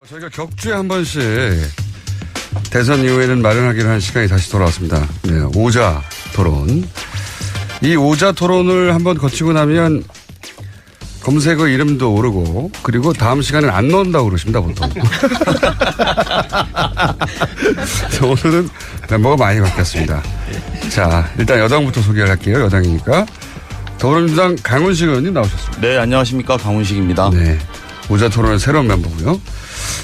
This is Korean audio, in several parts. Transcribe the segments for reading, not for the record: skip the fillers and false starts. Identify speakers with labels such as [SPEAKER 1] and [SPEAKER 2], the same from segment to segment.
[SPEAKER 1] 저희가 격주에 한 번씩 대선 이후에는 마련하기로 한 시간이 다시 돌아왔습니다. 네, 오자 토론. 이 오자 토론을 한번 거치고 나면 검색어 이름도 오르고 그리고 다음 시간엔 안 나온다고 그러십니다, 보통. 오늘은 멤버가 많이 바뀌었습니다. 자, 일단 여당부터 소개를 할게요. 여당이니까. 더불어민주당 강훈식 의원님 나오셨습니다.
[SPEAKER 2] 네, 안녕하십니까. 강훈식입니다.
[SPEAKER 1] 네. 오자 토론의 새로운 멤버고요.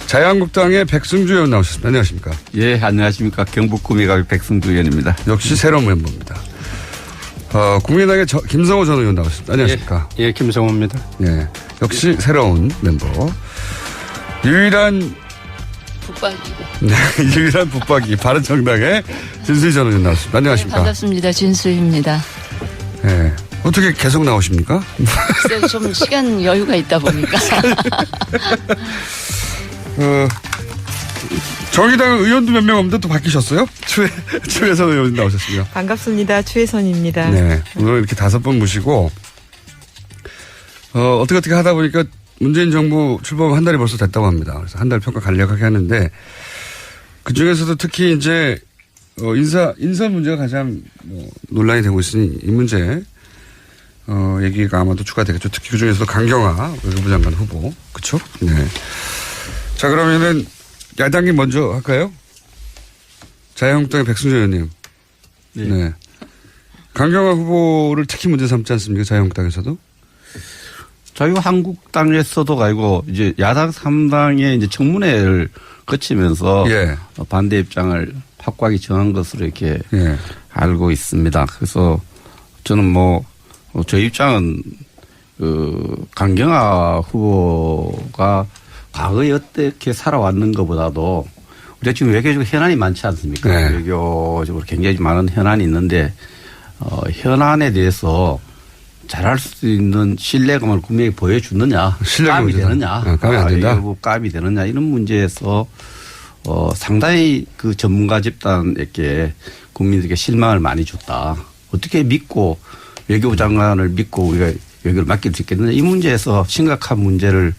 [SPEAKER 1] 자유한국당의 백승주 의원 나오셨습니다. 안녕하십니까.
[SPEAKER 2] 예, 안녕하십니까. 경북 구미갑 백승주 의원입니다.
[SPEAKER 1] 역시 새로운 멤버입니다. 국민의당의 김성호 전 의원 나오셨습니다. 안녕하십니까.
[SPEAKER 3] 예, 김성호입니다.
[SPEAKER 1] 네. 역시 새로운 멤버. 유일한
[SPEAKER 4] 북박이.
[SPEAKER 1] 네, 유일한 북박이 바른정당의 진수희 전 의원 나오셨습니다. 안녕하십니까.
[SPEAKER 4] 네, 반갑습니다. 진수희입니다.
[SPEAKER 1] 네. 어떻게 계속 나오십니까?
[SPEAKER 4] 글쎄요, 좀 시간 여유가 있다 보니까.
[SPEAKER 1] 정의당 의원도 몇 명 없는데 또 바뀌셨어요? 추혜선 의원 나오셨습니다.
[SPEAKER 5] 반갑습니다. 추혜선입니다.
[SPEAKER 1] 네. 오늘 이렇게 5번 모시고, 어떻게 하다 보니까 문재인 정부 출범 한 달이 벌써 됐다고 합니다. 그래서 한 달 평가 간략하게 하는데, 그 중에서도 특히 이제, 인사 문제가 가장 논란이 되고 있으니 이 문제, 얘기가 아마도 추가되겠죠. 특히 그 중에서도 강경화 외교부 장관 후보. 그쵸? 네. 자, 그러면은 야당이 먼저 할까요? 자유한국당의 백승주 의원님.
[SPEAKER 2] 네.
[SPEAKER 1] 네. 강경화 후보를 특히 문제 삼지 않습니까? 자유한국당에서도?
[SPEAKER 2] 자유한국당에서도 아니고 이제 야당 3당의 이제 청문회를 거치면서
[SPEAKER 1] 예.
[SPEAKER 2] 반대 입장을 확고하게 정한 것으로 이렇게
[SPEAKER 1] 예.
[SPEAKER 2] 알고 있습니다. 그래서 저는 저 입장은 강경화 후보가 과거에 어떻게 살아왔는 것보다도 우리가 지금 외교적으로 현안이 많지 않습니까?
[SPEAKER 1] 네.
[SPEAKER 2] 외교적으로 굉장히 많은 현안이 있는데 현안에 대해서 잘할 수 있는 신뢰감을 국민에게 보여주느냐, 감이 되느냐,
[SPEAKER 1] 감이 안 된다.
[SPEAKER 2] 감이 되느냐 이런 문제에서 상당히 그 전문가 집단에게 국민들에게 실망을 많이 줬다. 어떻게 믿고 외교부 장관을 믿고 우리가 외교를 맡길 수 있겠느냐 이 문제에서 심각한 문제를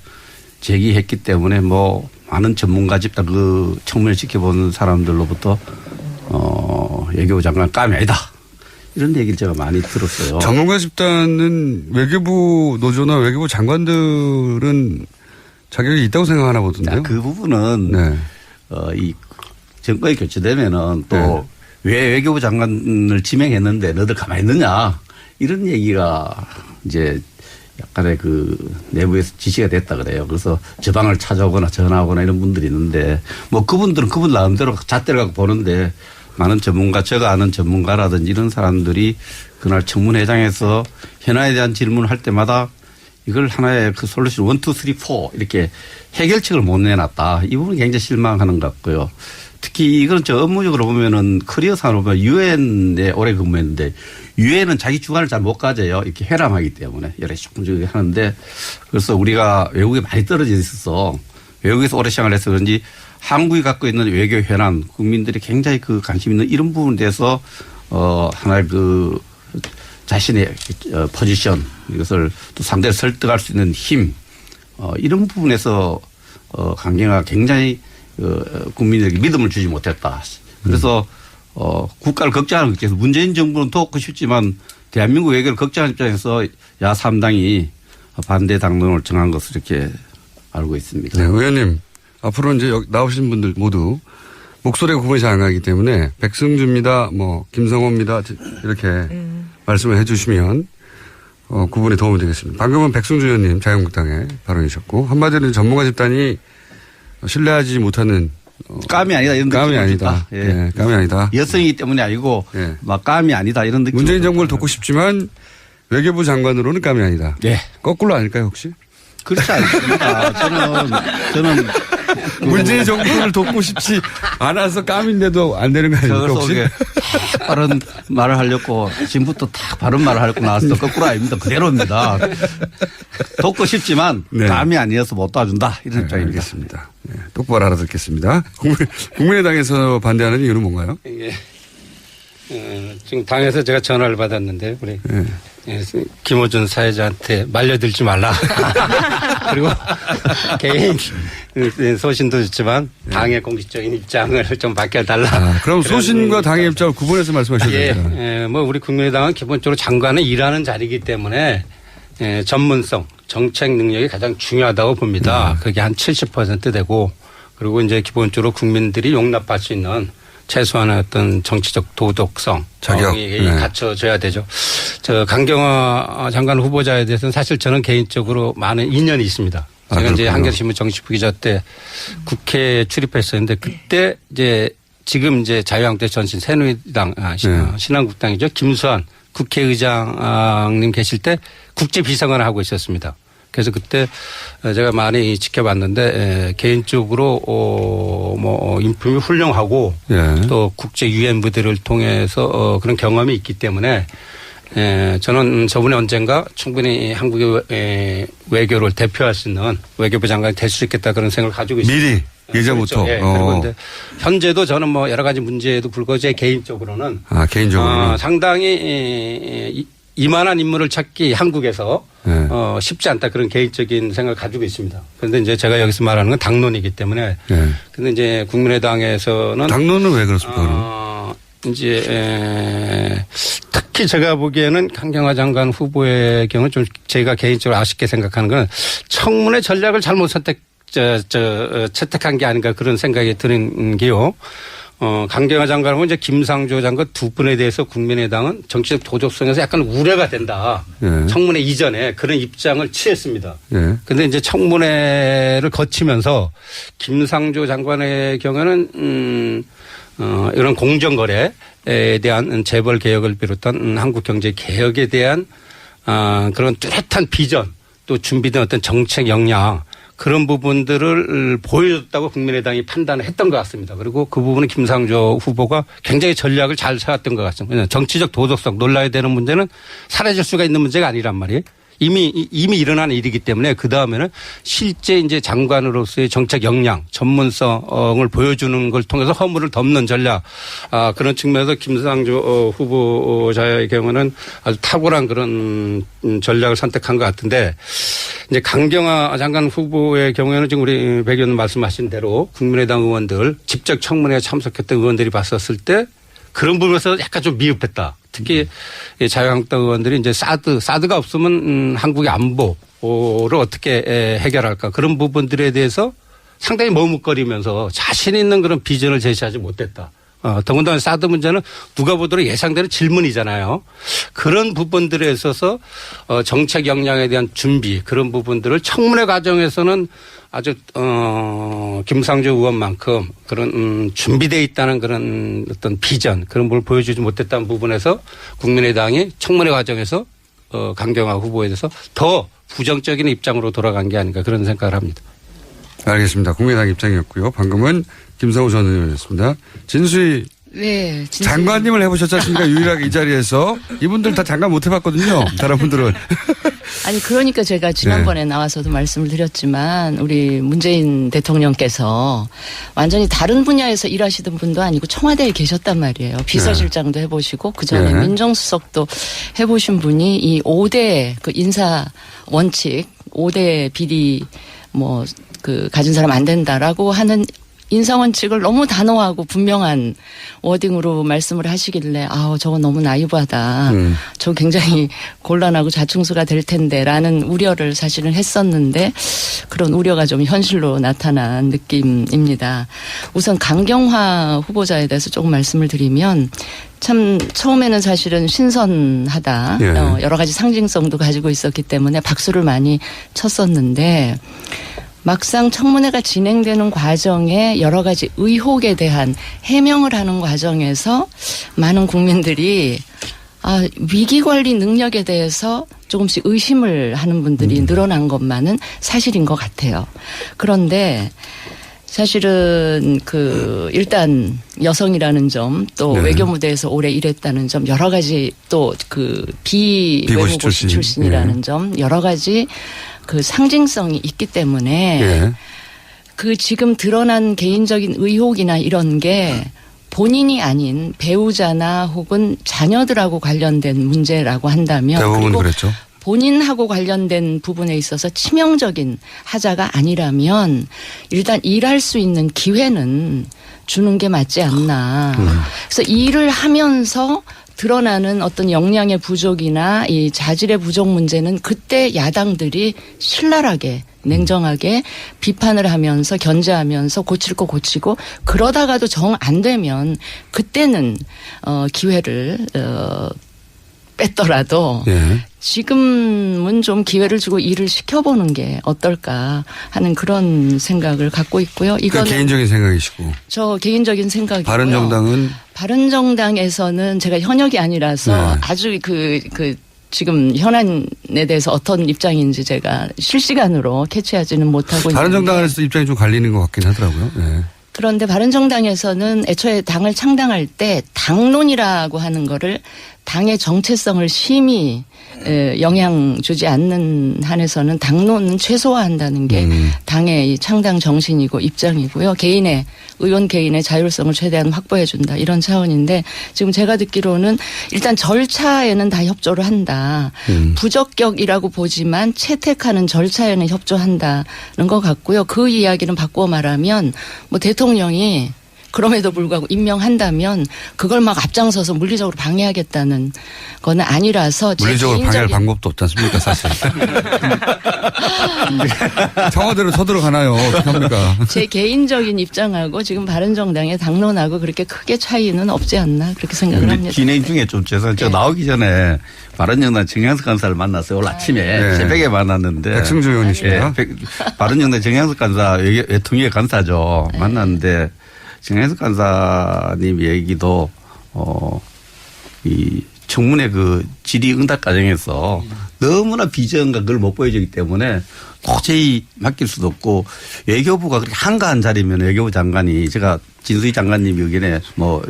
[SPEAKER 2] 제기했기 때문에 많은 전문가 집단 그 청문회를 지켜보는 사람들로부터 외교부 장관 감이 아니다. 이런 얘기를 제가 많이 들었어요.
[SPEAKER 1] 전문가 집단은 외교부 노조나 외교부 장관들은 자격이 있다고 생각하나 보던데요.
[SPEAKER 2] 그 부분은
[SPEAKER 1] 네.
[SPEAKER 2] 이 정권이 교체되면은 또
[SPEAKER 1] 네.
[SPEAKER 2] 왜 외교부 장관을 지명했는데 너들 가만히 있느냐 이런 얘기가 이제 약간의 그 내부에서 지시가 됐다 그래요. 그래서 저 방을 찾아오거나 전화하거나 이런 분들이 있는데 그분들은 그분 나름대로 잣대를 갖고 보는데 많은 전문가, 제가 아는 전문가라든지 이런 사람들이 그날 청문회장에서 현안에 대한 질문을 할 때마다 이걸 하나의 그 솔루션 1, 2, 3, 4 이렇게 해결책을 못 내놨다. 이 부분은 굉장히 실망하는 것 같고요. 특히 이건 저 업무적으로 보면은 커리어상으로 보면 유엔에 오래 근무했는데 유엔은 자기 주관을 잘 못 가져요. 이렇게 회람하기 때문에 여러 조금씩 하는데 그래서 우리가 외국에 많이 떨어져 있어서 외국에서 오래 생활을 해서 그런지 한국이 갖고 있는 외교 현안 국민들이 굉장히 그 관심 있는 이런 부분에 대해서 하나의 그 자신의 포지션 이것을 또 상대를 설득할 수 있는 힘 이런 부분에서 강경화가 굉장히 국민에게 믿음을 주지 못했다. 그래서 국가를 걱정하는 것에서 문재인 정부는 돕고 싶지만 대한민국 외교를 걱정하는 입장에서 야 3당이 반대 당론을 정한 것을 이렇게 알고 있습니다.
[SPEAKER 1] 네, 의원님 앞으로 이제 여기 나오신 분들 모두 목소리가 구분이 잘 안 가기 때문에 백승주입니다, 김성호입니다 이렇게 말씀을 해주시면 구분에 도움이 되겠습니다. 방금은 백승주 의원님 자유한국당에 발언이셨고 한마디로 전문가 집단이 신뢰하지 못하는
[SPEAKER 2] 감이 아니다 이런
[SPEAKER 1] 감이
[SPEAKER 2] 느낌이
[SPEAKER 1] 아니다.
[SPEAKER 2] 예.
[SPEAKER 1] 네, 감이 아니다.
[SPEAKER 2] 여성이기 때문에 아니고
[SPEAKER 1] 예.
[SPEAKER 2] 감이 아니다 이런 느낌.
[SPEAKER 1] 문재인 정부를 돕고 싶지만 외교부 장관으로는 감이 아니다.
[SPEAKER 2] 예.
[SPEAKER 1] 거꾸로 아닐까요 혹시?
[SPEAKER 2] 그렇지 않습니다. 저는
[SPEAKER 1] 문재인 정부를 돕고 싶지 않아서 감인데도 안 되는 거 아닙니까
[SPEAKER 2] 그래서
[SPEAKER 1] 혹시?
[SPEAKER 2] 이게 바른 말을 하려고 지금부터 딱 바른 말을 하려고 나왔어. 거꾸로 아닙니다. 그대로입니다. 돕고 싶지만
[SPEAKER 1] 네.
[SPEAKER 2] 감이 아니어서 못 도와준다 이런 입장입니다.
[SPEAKER 1] 알겠습니다. 네, 똑바로 알아듣겠습니다. 국민의당에서 반대하는 이유는 뭔가요?
[SPEAKER 3] 이게 지금 당에서 제가 전화를 받았는데 우리
[SPEAKER 1] 네.
[SPEAKER 3] 김어준 사회자한테 말려들지 말라. 그리고 개인 소신도 좋지만 당의 공식적인 입장을 좀 밝혀달라.
[SPEAKER 1] 그럼 소신과 당의 입장을 구분해서 말씀하셔야 됩니다.
[SPEAKER 3] 예, 뭐 우리 국민의당은 기본적으로 장관은 일하는 자리이기 때문에 전문성, 정책 능력이 가장 중요하다고 봅니다. 그게 한 70% 되고 그리고 이제 기본적으로 국민들이 용납할 수 있는 최소한의 어떤 정치적 도덕성 자격이 갖춰져야 되죠. 저 강경화 장관 후보자에 대해서는 사실 저는 개인적으로 많은 인연이 있습니다. 제가 이제 한겨레신문 정치부 기자 때 국회에 출입했었는데 그때 이제 지금 이제 자유한국당 전신 새누리당 신한국당이죠. 김수환 국회의장님 계실 때 국제비서관을 하고 있었습니다. 그래서 그때 제가 많이 지켜봤는데 개인적으로 뭐 인품이 훌륭하고 또 국제 유엔 무대를 통해서 그런 경험이 있기 때문에 저는 저분이 언젠가 충분히 한국의 외교를 대표할 수 있는 외교부 장관이 될 수 있겠다 그런 생각을 가지고 있습니다.
[SPEAKER 1] 미리 예전부터.
[SPEAKER 3] 그렇죠. 그런데 현재도 저는 뭐 여러 가지 문제에도 불구하고 제 개인적으로는 상당히 이만한 인물을 찾기 한국에서 쉽지 않다 그런 개인적인 생각을 가지고 있습니다. 그런데 이제 제가 여기서 말하는 건 당론이기 때문에 근데 이제 국민의당에서는
[SPEAKER 1] 당론은 왜 그렇습니까?
[SPEAKER 3] 이제 특히 제가 보기에는 강경화 장관 후보의 경우는 좀 제가 개인적으로 아쉽게 생각하는 건 청문회 전략을 잘못 채택한 게 아닌가 그런 생각이 드는 게요. 강경화 장관하고 이제 김상조 장관 두 분에 대해서 국민의당은 정치적 도덕성에서 약간 우려가 된다. 청문회 이전에 그런 입장을 취했습니다. 그런데 이제 청문회를 거치면서 김상조 장관의 경우는 이런 공정거래에 대한 재벌 개혁을 비롯한 한국 경제 개혁에 대한 그런 뚜렷한 비전 또 준비된 어떤 정책 역량 그런 부분들을 보여줬다고 국민의당이 판단을 했던 것 같습니다. 그리고 그 부분은 김상조 후보가 굉장히 전략을 잘 세웠던 것 같습니다. 정치적 도덕성 놀라야 되는 문제는 사라질 수가 있는 문제가 아니란 말이에요. 이미 일어난 일이기 때문에 그 다음에는 실제 이제 장관으로서의 정책 역량, 전문성을 보여주는 걸 통해서 허물을 덮는 전략, 그런 측면에서 김상조 후보자의 경우는 아주 탁월한 그런 전략을 선택한 것 같은데 이제 강경화 장관 후보의 경우에는 지금 우리 백 의원 말씀하신 대로 국민의당 의원들 직접 청문회에 참석했던 의원들이 봤었을 때 그런 부분에서 약간 좀 미흡했다. 특히 자유한국당 의원들이 이제 사드가 없으면 한국의 안보를 어떻게 해결할까 그런 부분들에 대해서 상당히 머뭇거리면서 자신 있는 그런 비전을 제시하지 못했다. 더군다나 사드 문제는 누가 보더라도 예상되는 질문이잖아요. 그런 부분들에 있어서 정책 역량에 대한 준비 그런 부분들을 청문회 과정에서는 아주 김상조 의원만큼 그런 준비되어 있다는 그런 어떤 비전 그런 걸 보여주지 못했다는 부분에서 국민의당이 청문회 과정에서 강경화 후보에 대해서 더 부정적인 입장으로 돌아간 게 아닌가 그런 생각을 합니다.
[SPEAKER 1] 알겠습니다. 국민의당 입장이었고요. 방금은 김성우 전 의원이었습니다. 진수희 장관님을 해보셨지 않습니까? 유일하게 이 자리에서. 이분들 다 장관 못 해봤거든요. 다른 분들은.
[SPEAKER 4] 아니 그러니까 제가 지난번에 나와서도 말씀을 드렸지만 우리 문재인 대통령께서 완전히 다른 분야에서 일하시던 분도 아니고 청와대에 계셨단 말이에요. 비서실장도 해보시고 그전에 민정수석도 해보신 분이 이 5대 그 인사 원칙 5대 비리 가진 사람 안 된다라고 하는 인사원칙을 너무 단호하고 분명한 워딩으로 말씀을 하시길래 저거 너무 나이브하다. 저 굉장히 곤란하고 자충수가 될 텐데라는 우려를 사실은 했었는데 그런 우려가 좀 현실로 나타난 느낌입니다. 우선 강경화 후보자에 대해서 조금 말씀을 드리면 참 처음에는 사실은 신선하다. 여러 가지 상징성도 가지고 있었기 때문에 박수를 많이 쳤었는데 막상 청문회가 진행되는 과정에 여러 가지 의혹에 대한 해명을 하는 과정에서 많은 국민들이 위기관리 능력에 대해서 조금씩 의심을 하는 분들이 늘어난 것만은 사실인 것 같아요. 그런데 사실은 일단 여성이라는 점 또 외교 무대에서 오래 일했다는 점 여러 가지 또 비외무고시 출신이라는 점 여러 가지 그 상징성이 있기 때문에 그 지금 드러난 개인적인 의혹이나 이런 게 본인이 아닌 배우자나 혹은 자녀들하고 관련된 문제라고 한다면
[SPEAKER 1] 대부분 그랬죠.
[SPEAKER 4] 본인하고 관련된 부분에 있어서 치명적인 하자가 아니라면 일단 일할 수 있는 기회는 주는 게 맞지 않나. 그래서 일을 하면서 드러나는 어떤 역량의 부족이나 이 자질의 부족 문제는 그때 야당들이 신랄하게 냉정하게 비판을 하면서 견제하면서 고칠 거 고치고 그러다가도 정 안 되면 그때는 기회를 뺐더라도
[SPEAKER 1] 예.
[SPEAKER 4] 지금은 좀 기회를 주고 일을 시켜보는 게 어떨까 하는 그런 생각을 갖고 있고요.
[SPEAKER 1] 그
[SPEAKER 4] 이건
[SPEAKER 1] 개인적인 생각이시고.
[SPEAKER 4] 저 개인적인 생각이고요.
[SPEAKER 1] 바른정당은
[SPEAKER 4] 바른정당에서는 제가 현역이 아니라서
[SPEAKER 1] 네.
[SPEAKER 4] 아주 지금 현안에 대해서 어떤 입장인지 제가 실시간으로 캐치하지는 못하고 있는데.
[SPEAKER 1] 바른정당에서 입장이 좀 갈리는 것 같긴 하더라고요. 예.
[SPEAKER 4] 그런데 바른정당에서는 애초에 당을 창당할 때 당론이라고 하는 거를 당의 정체성을 심히 영향 주지 않는 한에서는 당론은 최소화한다는 게 당의 이 창당 정신이고 입장이고요. 의원 개인의 자율성을 최대한 확보해 준다. 이런 차원인데 지금 제가 듣기로는 일단 절차에는 다 협조를 한다. 부적격이라고 보지만 채택하는 절차에는 협조한다는 것 같고요. 그 이야기는 바꾸어 말하면 뭐 대통령이 그럼에도 불구하고 임명한다면 그걸 막 앞장서서 물리적으로 방해하겠다는 건 아니라서
[SPEAKER 1] 물리적으로 방해할 방법도 없지 않습니까 사실. 청와대로 쳐들어가나요? 어떻게 합니까?
[SPEAKER 4] 제 개인적인 입장하고 지금 바른정당의 당론하고 그렇게 크게 차이는 없지 않나 그렇게 생각을 합니다.
[SPEAKER 2] 진행 중에 좀 죄송해요. 제가 나오기 전에 바른정당 정양석 간사를 만났어요. 오늘 아침에
[SPEAKER 1] 네.
[SPEAKER 2] 새벽에 만났는데.
[SPEAKER 1] 백승주 의원이십니다.
[SPEAKER 2] 바른정당 정양석 간사 외통위의 간사죠. 만났는데 정양석 간사님 얘기도 이 청문회 그 질의응답 과정에서 너무나 비전과 그걸 못 보여주기 때문에 도저히 맡길 수도 없고 외교부가 그렇게 한가한 자리면 외교부 장관이 제가 진수희 장관님 의견에 뭐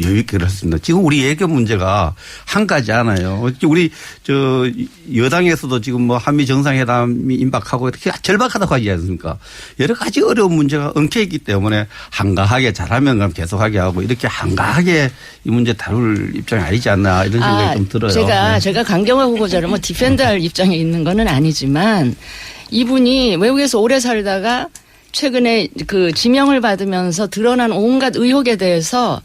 [SPEAKER 2] 여유 있게 그랬습니다. 지금 우리 외교 문제가 한가하지 않아요. 우리 여당에서도 지금 뭐 한미 정상회담이 임박하고 이렇게 절박하다고 하지 않습니까? 여러 가지 어려운 문제가 엉켜 있기 때문에 한가하게 잘하면 그럼 계속하게 하고 이렇게 한가하게 이 문제 다룰 입장이 아니지 않나 이런 생각이 좀 들어요.
[SPEAKER 4] 제가 강경화 후보자를 뭐 디펜드할 입장에 있는 거는 아니지만 이분이 외국에서 오래 살다가 최근에 그 지명을 받으면서 드러난 온갖 의혹에 대해서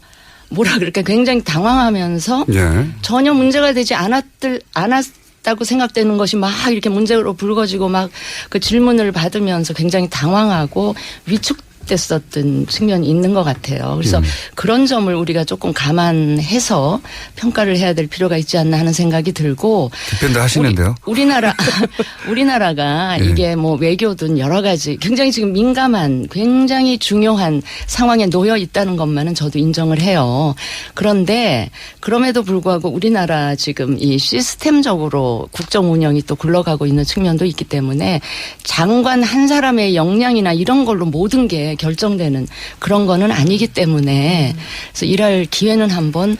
[SPEAKER 4] 뭐라 그럴까 굉장히 당황하면서
[SPEAKER 1] 예.
[SPEAKER 4] 전혀 문제가 되지 않았다고 생각되는 것이 막 이렇게 문제로 불거지고 막 그 질문을 받으면서 굉장히 당황하고 위축됐었던 측면이 있는 것 같아요. 그래서 그런 점을 우리가 조금 감안해서 평가를 해야 될 필요가 있지 않나 하는 생각이 들고.
[SPEAKER 1] 디펜더 하시는데요.
[SPEAKER 4] 우리나라가
[SPEAKER 1] 예.
[SPEAKER 4] 이게 뭐 외교든 여러 가지 굉장히 지금 민감한 굉장히 중요한 상황에 놓여 있다는 것만은 저도 인정을 해요. 그런데 그럼에도 불구하고 우리나라 지금 이 시스템적으로 국정 운영이 또 굴러가고 있는 측면도 있기 때문에 장관 한 사람의 역량이나 이런 걸로 모든 게 결정되는 그런 거는 아니기 때문에 그래서 일할 기회는 한번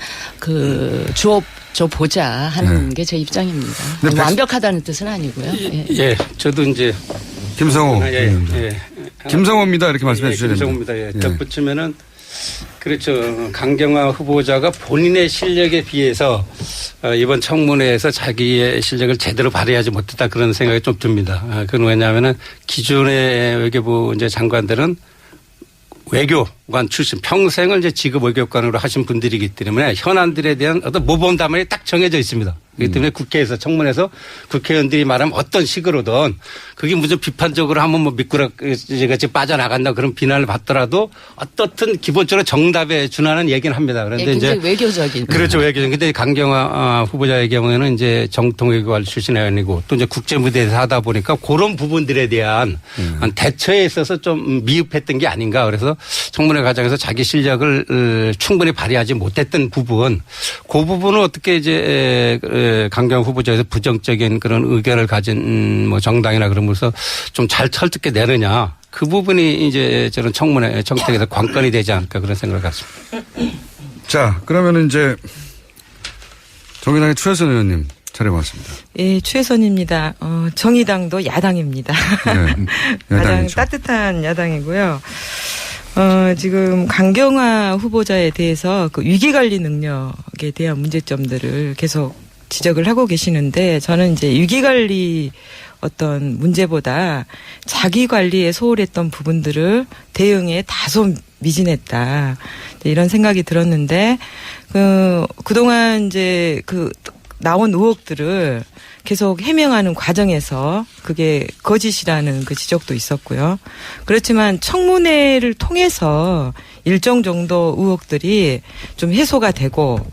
[SPEAKER 4] 줘 보자 하는 게 제 입장입니다. 완벽하다는 뜻은 아니고요.
[SPEAKER 3] 예, 저도 이제
[SPEAKER 1] 김성호. 김성호입니다. 이렇게 말씀해 주셔야 됩니다.
[SPEAKER 3] 김성호입니다. 예. 덧붙이면은 그렇죠. 강경화 후보자가 본인의 실력에 비해서 이번 청문회에서 자기의 실력을 제대로 발휘하지 못했다 그런 생각이 좀 듭니다. 그건 왜냐하면은 기존의 외교부 이제 장관들은 외교관 출신 평생을 이제 직업 외교관으로 하신 분들이기 때문에 현안들에 대한 어떤 모범 답안이 딱 정해져 있습니다. 그렇기 때문에 국회에서 청문회에서 국회의원들이 말하면 어떤 식으로든 그게 무슨 비판적으로 하면 뭐 미꾸라지같이 빠져나간다 그런 비난을 받더라도 어떻든 기본적으로 정답에 준하는 얘기는 합니다. 그런데
[SPEAKER 4] 굉장히
[SPEAKER 3] 이제
[SPEAKER 4] 외교적인.
[SPEAKER 3] 그렇죠. 외교적인. 근데 강경화 후보자의 경우에는 이제 정통 외교관 출신 의원이고 또 이제 국제 무대에서 하다 보니까 그런 부분들에 대한 대처에 있어서 좀 미흡했던 게 아닌가. 그래서 청문회 과정에서 자기 실력을 충분히 발휘하지 못했던 부분 그 부분은 어떻게 이제 강경화 후보자에서 부정적인 그런 의견을 가진 뭐 정당이나 그런 곳에서 좀 잘 설득해 내느냐 그 부분이 이제 저는 청문회 청탁에서 관건이 되지 않을까 그런 생각을 갖습니다.
[SPEAKER 1] 자, 그러면은 이제 정의당의 추혜선 의원님 차례 왔습니다.
[SPEAKER 5] 예, 추혜선입니다. 정의당도 야당입니다.
[SPEAKER 1] 네,
[SPEAKER 5] 가장
[SPEAKER 1] 야당이죠.
[SPEAKER 5] 따뜻한 야당이고요. 지금 강경화 후보자에 대해서 그 위기관리 능력에 대한 문제점들을 계속 지적을 하고 계시는데 저는 이제 위기관리 어떤 문제보다 자기 관리에 소홀했던 부분들을 대응에 다소 미진했다. 이런 생각이 들었는데 그동안 이제 나온 의혹들을 계속 해명하는 과정에서 그게 거짓이라는 그 지적도 있었고요. 그렇지만 청문회를 통해서 일정 정도 의혹들이 좀 해소가 되고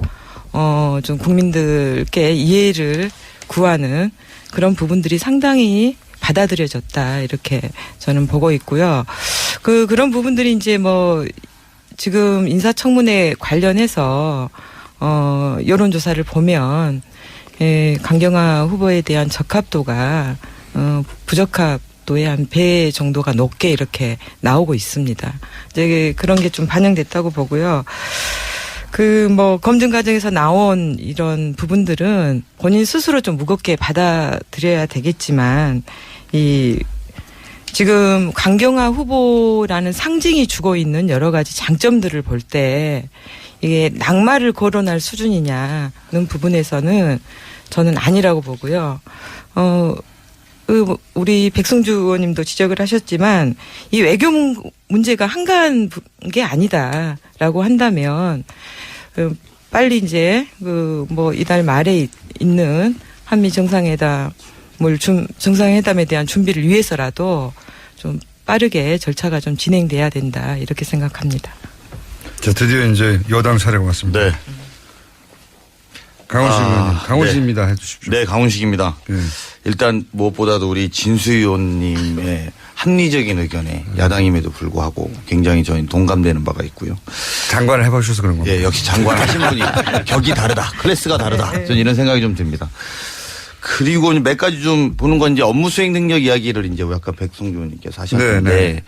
[SPEAKER 5] 좀 국민들께 이해를 구하는 그런 부분들이 상당히 받아들여졌다 이렇게 저는 보고 있고요. 그런 부분들이 이제 뭐 지금 인사청문회 관련해서 여론조사를 보면 강경화 후보에 대한 적합도가 부적합도의 한 배 정도가 높게 이렇게 나오고 있습니다. 이제 그런 게 좀 반영됐다고 보고요. 뭐 검증 과정에서 나온 이런 부분들은 본인 스스로 좀 무겁게 받아들여야 되겠지만 지금 강경화 후보라는 상징이 주고 있는 여러 가지 장점들을 볼 때 이게 낙마를 거론할 수준이냐는 부분에서는 저는 아니라고 보고요. 우리 백승주 의원님도 지적을 하셨지만 이 외교 문제가 한가한 게 아니다라고 한다면 빨리 이제 뭐 이달 말에 있는 한미 정상회담에 대한 준비를 위해서라도 좀 빠르게 절차가 좀 진행돼야 된다 이렇게 생각합니다.
[SPEAKER 1] 자, 드디어 이제 여당 차례가 왔습니다.
[SPEAKER 6] 네.
[SPEAKER 1] 강훈식 의원님, 강훈식입니다.
[SPEAKER 6] 네.
[SPEAKER 1] 해주십시오.
[SPEAKER 6] 네, 강훈식입니다. 일단 무엇보다도 우리 진수 의원님의 합리적인 의견에 야당임에도 불구하고 굉장히 저희는 동감되는 바가 있고요.
[SPEAKER 1] 장관을 해보셔서 그런 겁니다.
[SPEAKER 6] 예, 역시 장관 하신 분이 격이 다르다. 클래스가 다르다. 저는 이런 생각이 좀 듭니다. 그리고 몇 가지 좀 보는 건 이제 업무 수행 능력 이야기를 이제 아까 백승주 의원님께서 하셨는데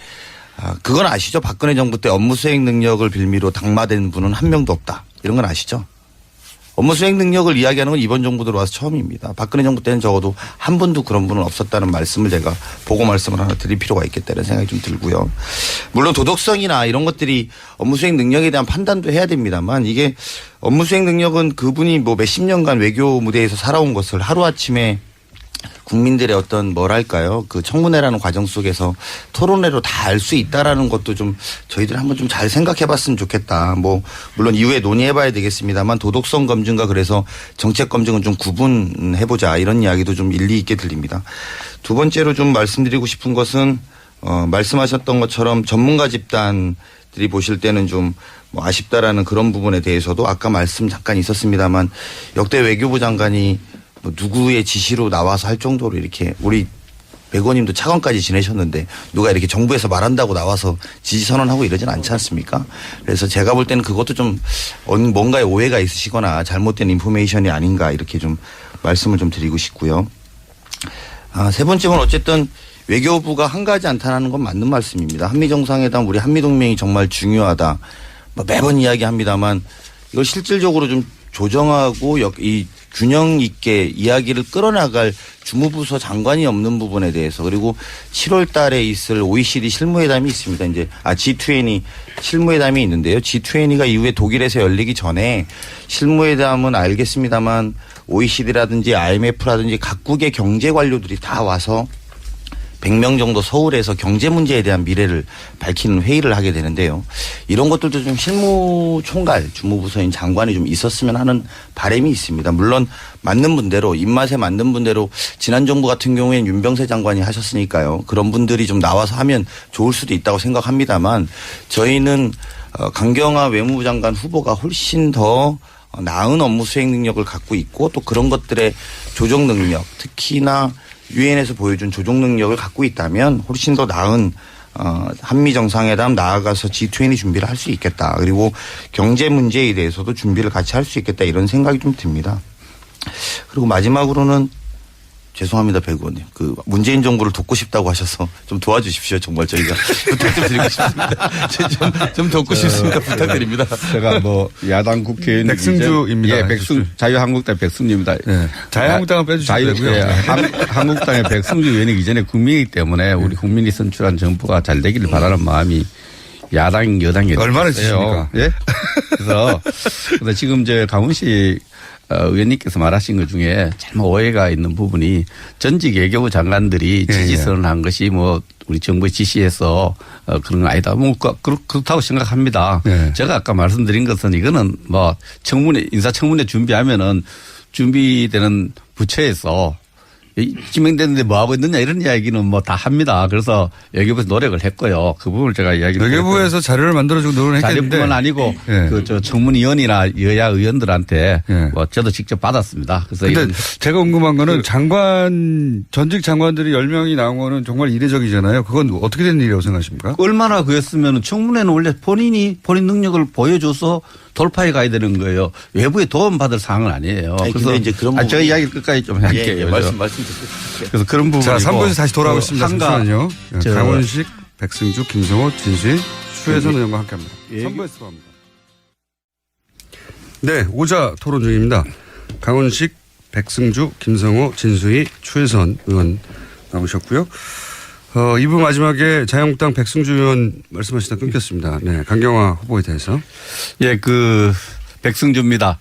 [SPEAKER 6] 그건 아시죠? 박근혜 정부 때 업무 수행 능력을 빌미로 당마된 분은 한 명도 없다. 이런 건 아시죠? 업무 수행 능력을 이야기하는 건 이번 정부 들어와서 처음입니다. 박근혜 정부 때는 적어도 한 분도 그런 분은 없었다는 말씀을 제가 보고 말씀을 하나 드릴 필요가 있겠다는 생각이 좀 들고요. 물론 도덕성이나 이런 것들이 업무 수행 능력에 대한 판단도 해야 됩니다만 이게 업무 수행 능력은 그분이 뭐 몇십 년간 외교 무대에서 살아온 것을 하루아침에 국민들의 어떤 뭐랄까요 그 청문회라는 과정 속에서 토론회로 다 알 수 있다라는 것도 좀 저희들 한번 좀 잘 생각해봤으면 좋겠다. 뭐 물론 이후에 논의해봐야 되겠습니다만 도덕성 검증과 그래서 정책 검증은 좀 구분해보자 이런 이야기도 좀 일리 있게 들립니다. 두 번째로 좀 말씀드리고 싶은 것은 말씀하셨던 것처럼 전문가 집단들이 보실 때는 좀 뭐 아쉽다라는 그런 부분에 대해서도 아까 말씀 잠깐 있었습니다만 역대 외교부 장관이 뭐 누구의 지시로 나와서 할 정도로 이렇게 우리 백 의원님도 차관까지 지내셨는데 누가 이렇게 정부에서 말한다고 나와서 지지 선언하고 이러진 않지 않습니까? 그래서 제가 볼 때는 그것도 좀 뭔가의 오해가 있으시거나 잘못된 인포메이션이 아닌가 이렇게 좀 말씀을 좀 드리고 싶고요. 세 번째는 어쨌든 외교부가 한가하지 않다는 건 맞는 말씀입니다. 한미정상회담 우리 한미동맹이 정말 중요하다. 매번 이야기합니다만 이걸 실질적으로 좀 조정하고 이 균형 있게 이야기를 끌어나갈 주무부서 장관이 없는 부분에 대해서 그리고 7월 달에 있을 OECD 실무회담이 있습니다. 이제 G20 실무회담이 있는데요. G20가 이후에 독일에서 열리기 전에 실무회담은 알겠습니다만 OECD라든지 IMF라든지 각국의 경제 관료들이 다 와서 100명 정도 서울에서 경제 문제에 대한 미래를 밝히는 회의를 하게 되는데요. 이런 것들도 좀 실무총괄 주무부서인 장관이 좀 있었으면 하는 바람이 있습니다. 물론 맞는 분대로 입맛에 맞는 분대로 지난 정부 같은 경우에는 윤병세 장관이 하셨으니까요. 그런 분들이 좀 나와서 하면 좋을 수도 있다고 생각합니다만 저희는 강경화 외무부 장관 후보가 훨씬 더 나은 업무 수행 능력을 갖고 있고 또 그런 것들의 조정 능력 특히나 유엔에서 보여준 조종 능력을 갖고 있다면 훨씬 더 나은 한미 정상회담 나아가서 G20 준비를 할 수 있겠다. 그리고 경제 문제에 대해서도 준비를 같이 할 수 있겠다 이런 생각이 좀 듭니다. 그리고 마지막으로는 죄송합니다, 백 의원님. 그 문재인 정부를 돕고 싶다고 하셔서 좀 도와주십시오. 정말 저희가 부탁 좀 드리고 싶습니다. 좀 돕고 싶습니다. 부탁드립니다.
[SPEAKER 2] 제가 뭐 야당 국회의원
[SPEAKER 1] 백승주입니다.
[SPEAKER 2] 예, 자유한국당 백승주입니다.
[SPEAKER 1] 네. 자유한국당은 빼주시면 되고요.
[SPEAKER 2] 예, 한국당의 백승주 의원이 이전에 국민이기 때문에 우리 국민이 선출한 정부가 잘 되기를 바라는 마음이 야당 여당이
[SPEAKER 1] 얼마나 있으십니까?
[SPEAKER 2] 예. 그래서 지금 이제 강훈식 의원님께서 말하신 것 중에 잘못 오해가 있는 부분이 전직 외교부 장관들이 지지선언한 것이 뭐 우리 정부의 지시에서 그런 건 아니다. 뭐 그렇다고 생각합니다.
[SPEAKER 1] 네.
[SPEAKER 2] 제가 아까 말씀드린 것은 이거는 뭐 청문회 인사청문회 준비하면은 준비되는 부처에서 지명됐는데 뭐 하고 있느냐 이런 이야기는 뭐 다 합니다. 그래서 외교부에서 노력을 했고요. 그 부분을 제가 이야기를
[SPEAKER 1] 외교부에서 자료를 만들어주고 노력을 했겠는데
[SPEAKER 2] 자료뿐만 아니고
[SPEAKER 1] 예.
[SPEAKER 2] 그 청문위원이나 여야 의원들한테
[SPEAKER 1] 예.
[SPEAKER 2] 뭐 저도 직접 받았습니다. 그래서
[SPEAKER 1] 근데
[SPEAKER 2] 이런
[SPEAKER 1] 제가 궁금한 거는 전직 장관들이 10명이 나온 거는 정말 이례적이잖아요. 그건 어떻게 된 일이라고 생각하십니까?
[SPEAKER 2] 얼마나 그랬으면 청문회는 원래 본인 능력을 보여줘서 돌파해 가야 되는 거예요. 외부에 도움받을 사항은 아니에요.
[SPEAKER 6] 아니,
[SPEAKER 2] 그래서
[SPEAKER 6] 근데 이제 그런
[SPEAKER 2] 제가 이야기 끝까지 좀 할게요.
[SPEAKER 6] 말씀 듣겠습니다.
[SPEAKER 2] 그래서 그런 부분이고.
[SPEAKER 1] 자, 3부에서 다시 돌아오겠습니다. 잠시만요.
[SPEAKER 2] 저-
[SPEAKER 1] 강훈식, 백승주, 김성호, 진수희, 추혜선 의원과 함께합니다.
[SPEAKER 2] 예.
[SPEAKER 1] 3부에서 돌아옵니다. 네, 오자 토론 중입니다. 강훈식, 백승주, 김성호, 진수희, 추혜선 의원 나오셨고요. 2부 마지막에 자유한국당 백승주 의원 말씀하시다 끊겼습니다. 네, 강경화 후보에 대해서.
[SPEAKER 2] 예, 백승주입니다.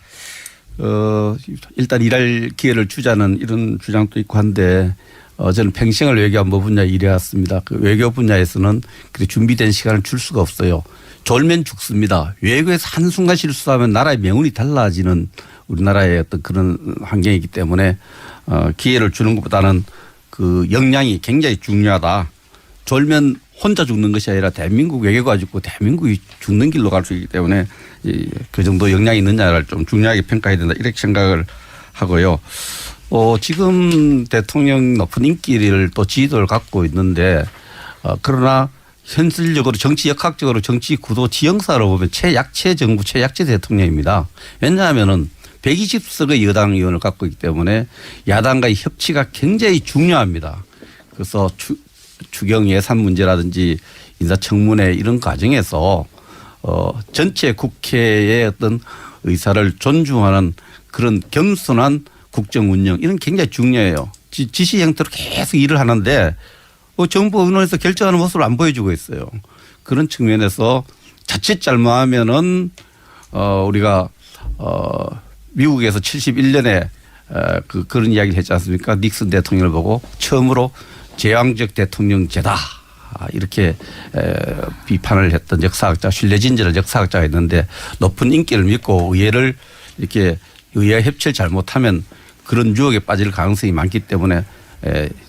[SPEAKER 2] 일단 일할 기회를 주자는 이런 주장도 있고 한데, 저는 평생을 외교안보 분야에 일해왔습니다. 그 외교 분야에서는 그렇게 준비된 시간을 줄 수가 없어요. 졸면 죽습니다. 외교에서 한순간 실수하면 나라의 명운이 달라지는 우리나라의 어떤 그런 환경이기 때문에, 기회를 주는 것보다는 그 역량이 굉장히 중요하다. 졸면 혼자 죽는 것이 아니라 대한민국 외교가 죽고 대한민국이 죽는 길로 갈 수 있기 때문에 그 정도 역량이 있느냐를 좀 중요하게 평가해야 된다. 이렇게 생각을 하고요. 지금 대통령 높은 인기를 또 지지도를 갖고 있는데 그러나 현실적으로 정치 역학적으로 정치 구도 지형사로 보면 최약체 정부 최약체 대통령입니다. 왜냐하면은 120석의 여당 의원을 갖고 있기 때문에 야당과의 협치가 굉장히 중요합니다. 그래서 추경 예산 문제라든지 인사청문회 이런 과정에서 전체 국회의 어떤 의사를 존중하는 그런 겸손한 국정 운영 이런 굉장히 중요해요. 지시 형태로 계속 일을 하는데 정부 의원에서 결정하는 모습을 안 보여주고 있어요. 그런 측면에서 자칫 잘못하면은 우리가 미국에서 71년에 그런 이야기를 했지 않습니까? 닉슨 대통령을 보고 처음으로 제왕적 대통령제다. 이렇게 비판을 했던 역사학자, 신뢰진전을 역사학자가 있는데 높은 인기를 믿고 의회를 이렇게 의회 협치를 잘못하면 그런 유혹에 빠질 가능성이 많기 때문에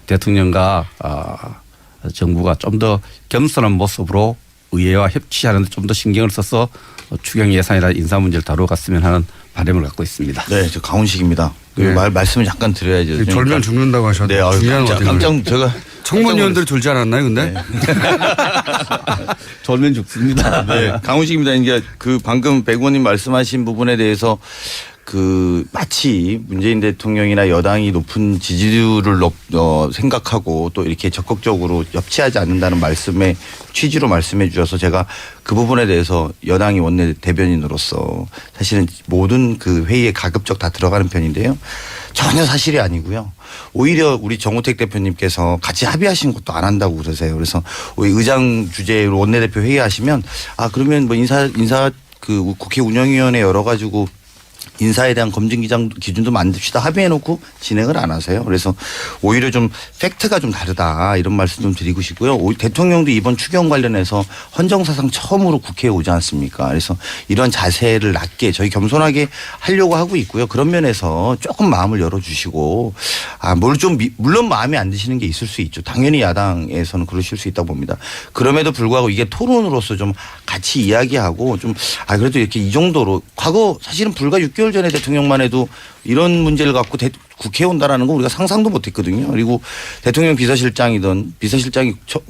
[SPEAKER 2] 대통령과 정부가 좀 더 겸손한 모습으로 의회와 협치하는 데 좀 더 신경을 써서 추경 예산이나 인사 문제를 다루어갔으면 하는 바람을 갖고 있습니다.
[SPEAKER 6] 네, 저 강훈식입니다.
[SPEAKER 1] 네.
[SPEAKER 6] 말씀을 잠깐 드려야죠.
[SPEAKER 1] 졸면 죽는다고 하셨는데.
[SPEAKER 6] 네,
[SPEAKER 1] 중요한
[SPEAKER 6] 깜짝 제가
[SPEAKER 1] 청문위원들이 졸지 않았나요, 근데?
[SPEAKER 6] 네.
[SPEAKER 2] 졸면 죽습니다.
[SPEAKER 6] 네, 강훈식입니다. 이제 방금 백 의원님 말씀하신 부분에 대해서 마치 문재인 대통령이나 여당이 높은 지지율을 생각하고 또 이렇게 적극적으로 협치하지 않는다는 말씀의 취지로 말씀해 주셔서 제가 그 부분에 대해서 여당이 원내 대변인으로서 사실은 모든 그 회의에 가급적 다 들어가는 편인데요. 전혀 사실이 아니고요. 오히려 우리 정우택 대표님께서 같이 합의하신 것도 안 한다고 그러세요. 그래서 우리 의장 주재로 원내대표 회의하시면 그러면 뭐 인사 국회 운영위원회 열어가지고 인사에 대한 검증 기준도 만듭시다 합의해놓고 진행을 안 하세요. 그래서 오히려 좀 팩트가 좀 다르다 이런 말씀 좀 드리고 싶고요. 대통령도 이번 추경 관련해서 헌정사상 처음으로 국회에 오지 않습니까? 그래서 이런 자세를 낮게 저희 겸손하게 하려고 하고 있고요. 그런 면에서 조금 마음을 열어주시고 물론 마음에 안 드시는 게 있을 수 있죠. 당연히 야당에서는 그러실 수 있다고 봅니다. 그럼에도 불구하고 이게 토론으로서 좀 같이 이야기하고 좀 그래도 이렇게 이 정도로 과거 사실은 불과 6개월 전에 대통령만 해도 이런 문제를 갖고 국회에 온다라는 거 우리가 상상도 못했거든요. 그리고 대통령 비서실장이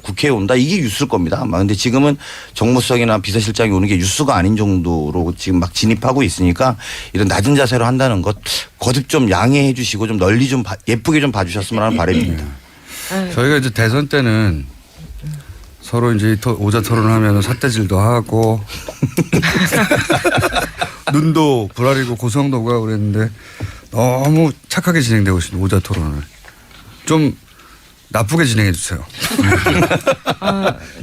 [SPEAKER 6] 국회에 온다 이게 뉴스일 겁니다. 아마 근데 지금은 정무수석이나 비서실장이 오는 게 뉴스가 아닌 정도로 지금 막 진입하고 있으니까 이런 낮은 자세로 한다는 것 거듭 좀 양해해 주시고 좀 널리 좀 예쁘게 좀 봐주셨으면 하는 바람입니다.
[SPEAKER 1] 저희가 이제 대선 때는 서로 이제 오자 토론을 하면 삿대질도 하고 눈도 부라리고 고성도 오고 그랬는데 너무 착하게 진행되고 있습니다. 오자 토론을. 좀 나쁘게 진행해 주세요.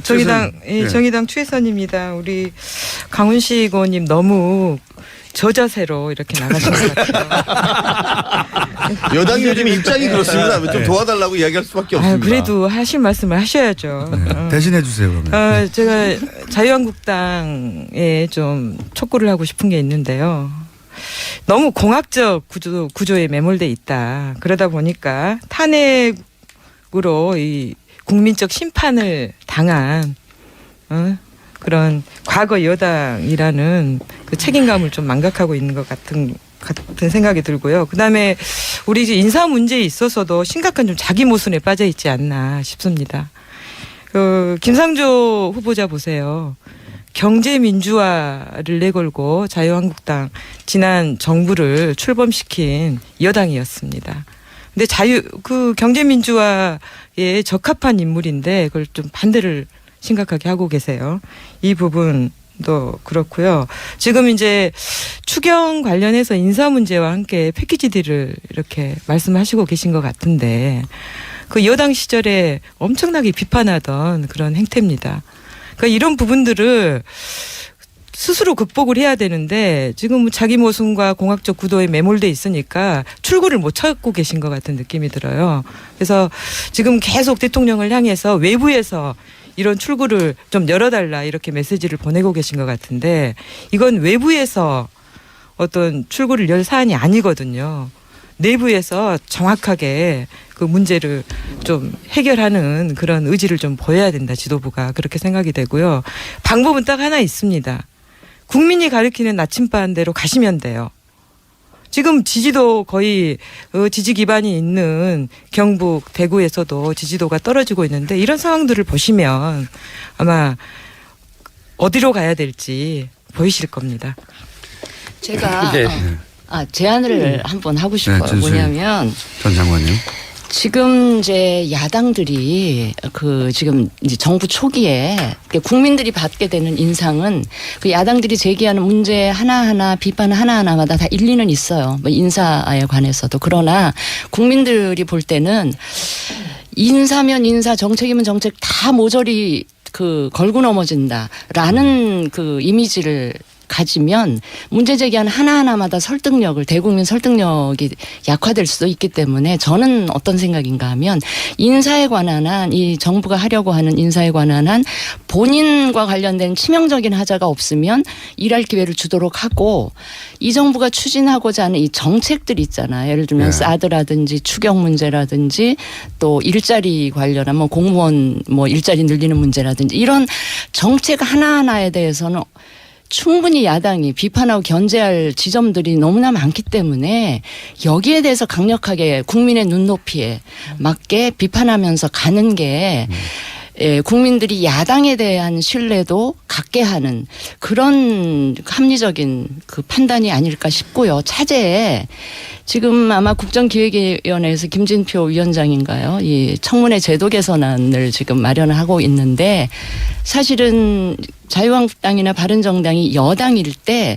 [SPEAKER 5] 정의당 추혜선입니다. 우리 강훈식 의원님 너무 저 자세로 이렇게 나가신 것 같아요.
[SPEAKER 6] 여당이 요즘 입장이 그렇습니다. 좀 도와달라고 이야기할 수밖에 없습니다.
[SPEAKER 5] 그래도 하실 말씀을 하셔야죠.
[SPEAKER 1] 대신해 주세요, 그러면.
[SPEAKER 5] 제가 자유한국당에 좀 촉구를 하고 싶은 게 있는데요. 너무 공학적 구조에 매몰돼 있다. 그러다 보니까 탄핵으로 이 국민적 심판을 당한 그런 과거 여당이라는 그 책임감을 좀 망각하고 있는 것 같은 생각이 들고요. 그다음에 우리 이제 인사 문제에 있어서도 심각한 좀 자기 모순에 빠져 있지 않나 싶습니다. 김상조 후보자 보세요. 경제 민주화를 내걸고 자유한국당 지난 정부를 출범시킨 여당이었습니다. 근데 경제 민주화에 적합한 인물인데 그걸 좀 반대를 심각하게 하고 계세요. 이 부분도 그렇고요. 지금 이제 추경 관련해서 인사 문제와 함께 패키지 딜을 이렇게 말씀하시고 계신 것 같은데 그 여당 시절에 엄청나게 비판하던 그런 행태입니다. 그러니까 이런 부분들을 스스로 극복을 해야 되는데 지금 자기 모순과 공학적 구도에 매몰돼 있으니까 출구를 못 찾고 계신 것 같은 느낌이 들어요. 그래서 지금 계속 대통령을 향해서 외부에서 이런 출구를 좀 열어달라 이렇게 메시지를 보내고 계신 것 같은데 이건 외부에서 어떤 출구를 열 사안이 아니거든요. 내부에서 정확하게 그 문제를 좀 해결하는 그런 의지를 좀 보여야 된다. 지도부가 그렇게 생각이 되고요. 방법은 딱 하나 있습니다. 국민이 가리키는 나침반대로 가시면 돼요. 지금 지지도 거의 지지 기반이 있는 경북 대구에서도 지지도가 떨어지고 있는데 이런 상황들을 보시면 아마 어디로 가야 될지 보이실 겁니다.
[SPEAKER 4] 제가
[SPEAKER 3] 네.
[SPEAKER 4] 제안을 한번 하고 싶어요.
[SPEAKER 1] 네,
[SPEAKER 4] 뭐냐면
[SPEAKER 1] 전 장관님.
[SPEAKER 4] 지금 이제 야당들이 지금 이제 정부 초기에 국민들이 받게 되는 인상은 그 야당들이 제기하는 문제 하나하나 비판 하나하나마다 다 일리는 있어요. 뭐 인사에 관해서도. 그러나 국민들이 볼 때는 인사면 인사, 정책이면 정책 다 모조리 걸고 넘어진다라는 그 이미지를 가지면 문제 제기하는 하나하나마다 대국민 설득력이 약화될 수도 있기 때문에 저는 어떤 생각인가 하면 인사에 관한 한 이 정부가 하려고 하는 인사에 관한 한 본인과 관련된 치명적인 하자가 없으면 일할 기회를 주도록 하고 이 정부가 추진하고자 하는 이 정책들이 있잖아요. 예를 들면 사드라든지 추경 문제라든지 또 일자리 관련한 공무원 일자리 늘리는 문제라든지 이런 정책 하나하나에 대해서는 충분히 야당이 비판하고 견제할 지점들이 너무나 많기 때문에 여기에 대해서 강력하게 국민의 눈높이에 맞게 비판하면서 가는 게 국민들이 야당에 대한 신뢰도 갖게 하는 그런 합리적인 그 판단이 아닐까 싶고요. 차제에 지금 아마 국정기획위원회에서 김진표 위원장인가요? 이 청문회 제도 개선안을 지금 마련을 하고 있는데 사실은 자유한국당이나 바른정당이 여당일 때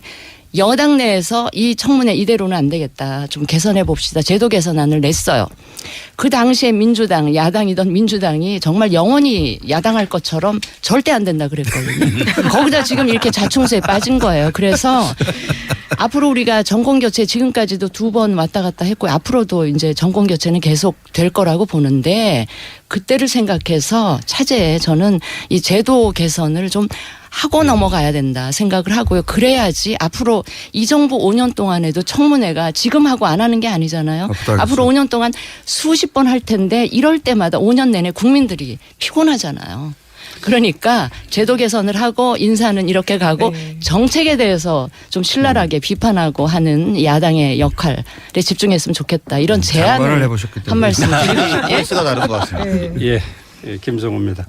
[SPEAKER 4] 여당 내에서 이 청문회 이대로는 안 되겠다. 좀 개선해 봅시다. 제도 개선안을 냈어요. 그 당시에 민주당, 야당이던 민주당이 정말 영원히 야당할 것처럼 절대 안 된다 그랬거든요. 거기다 지금 이렇게 자충수에 빠진 거예요. 그래서 앞으로 우리가 정권교체 지금까지도 2번 왔다 갔다 했고 앞으로도 이제 정권교체는 계속 될 거라고 보는데 그때를 생각해서 차제에 저는 이 제도 개선을 좀 하고 넘어가야 된다 생각을 하고요. 그래야지 앞으로 이 정부 5년 동안에도 청문회가 지금 하고 안 하는 게 아니잖아요. 앞으로 5년 동안 수십 번 할 텐데 이럴 때마다 5년 내내 국민들이 피곤하잖아요. 그러니까 제도 개선을 하고 인사는 이렇게 가고 정책에 대해서 좀 신랄하게 비판하고 하는 야당의 역할에 집중했으면 좋겠다. 이런 제안을 한 말씀 드립니다.
[SPEAKER 6] 케이스가 다른 것 같습니다.
[SPEAKER 3] 예, 김성호입니다.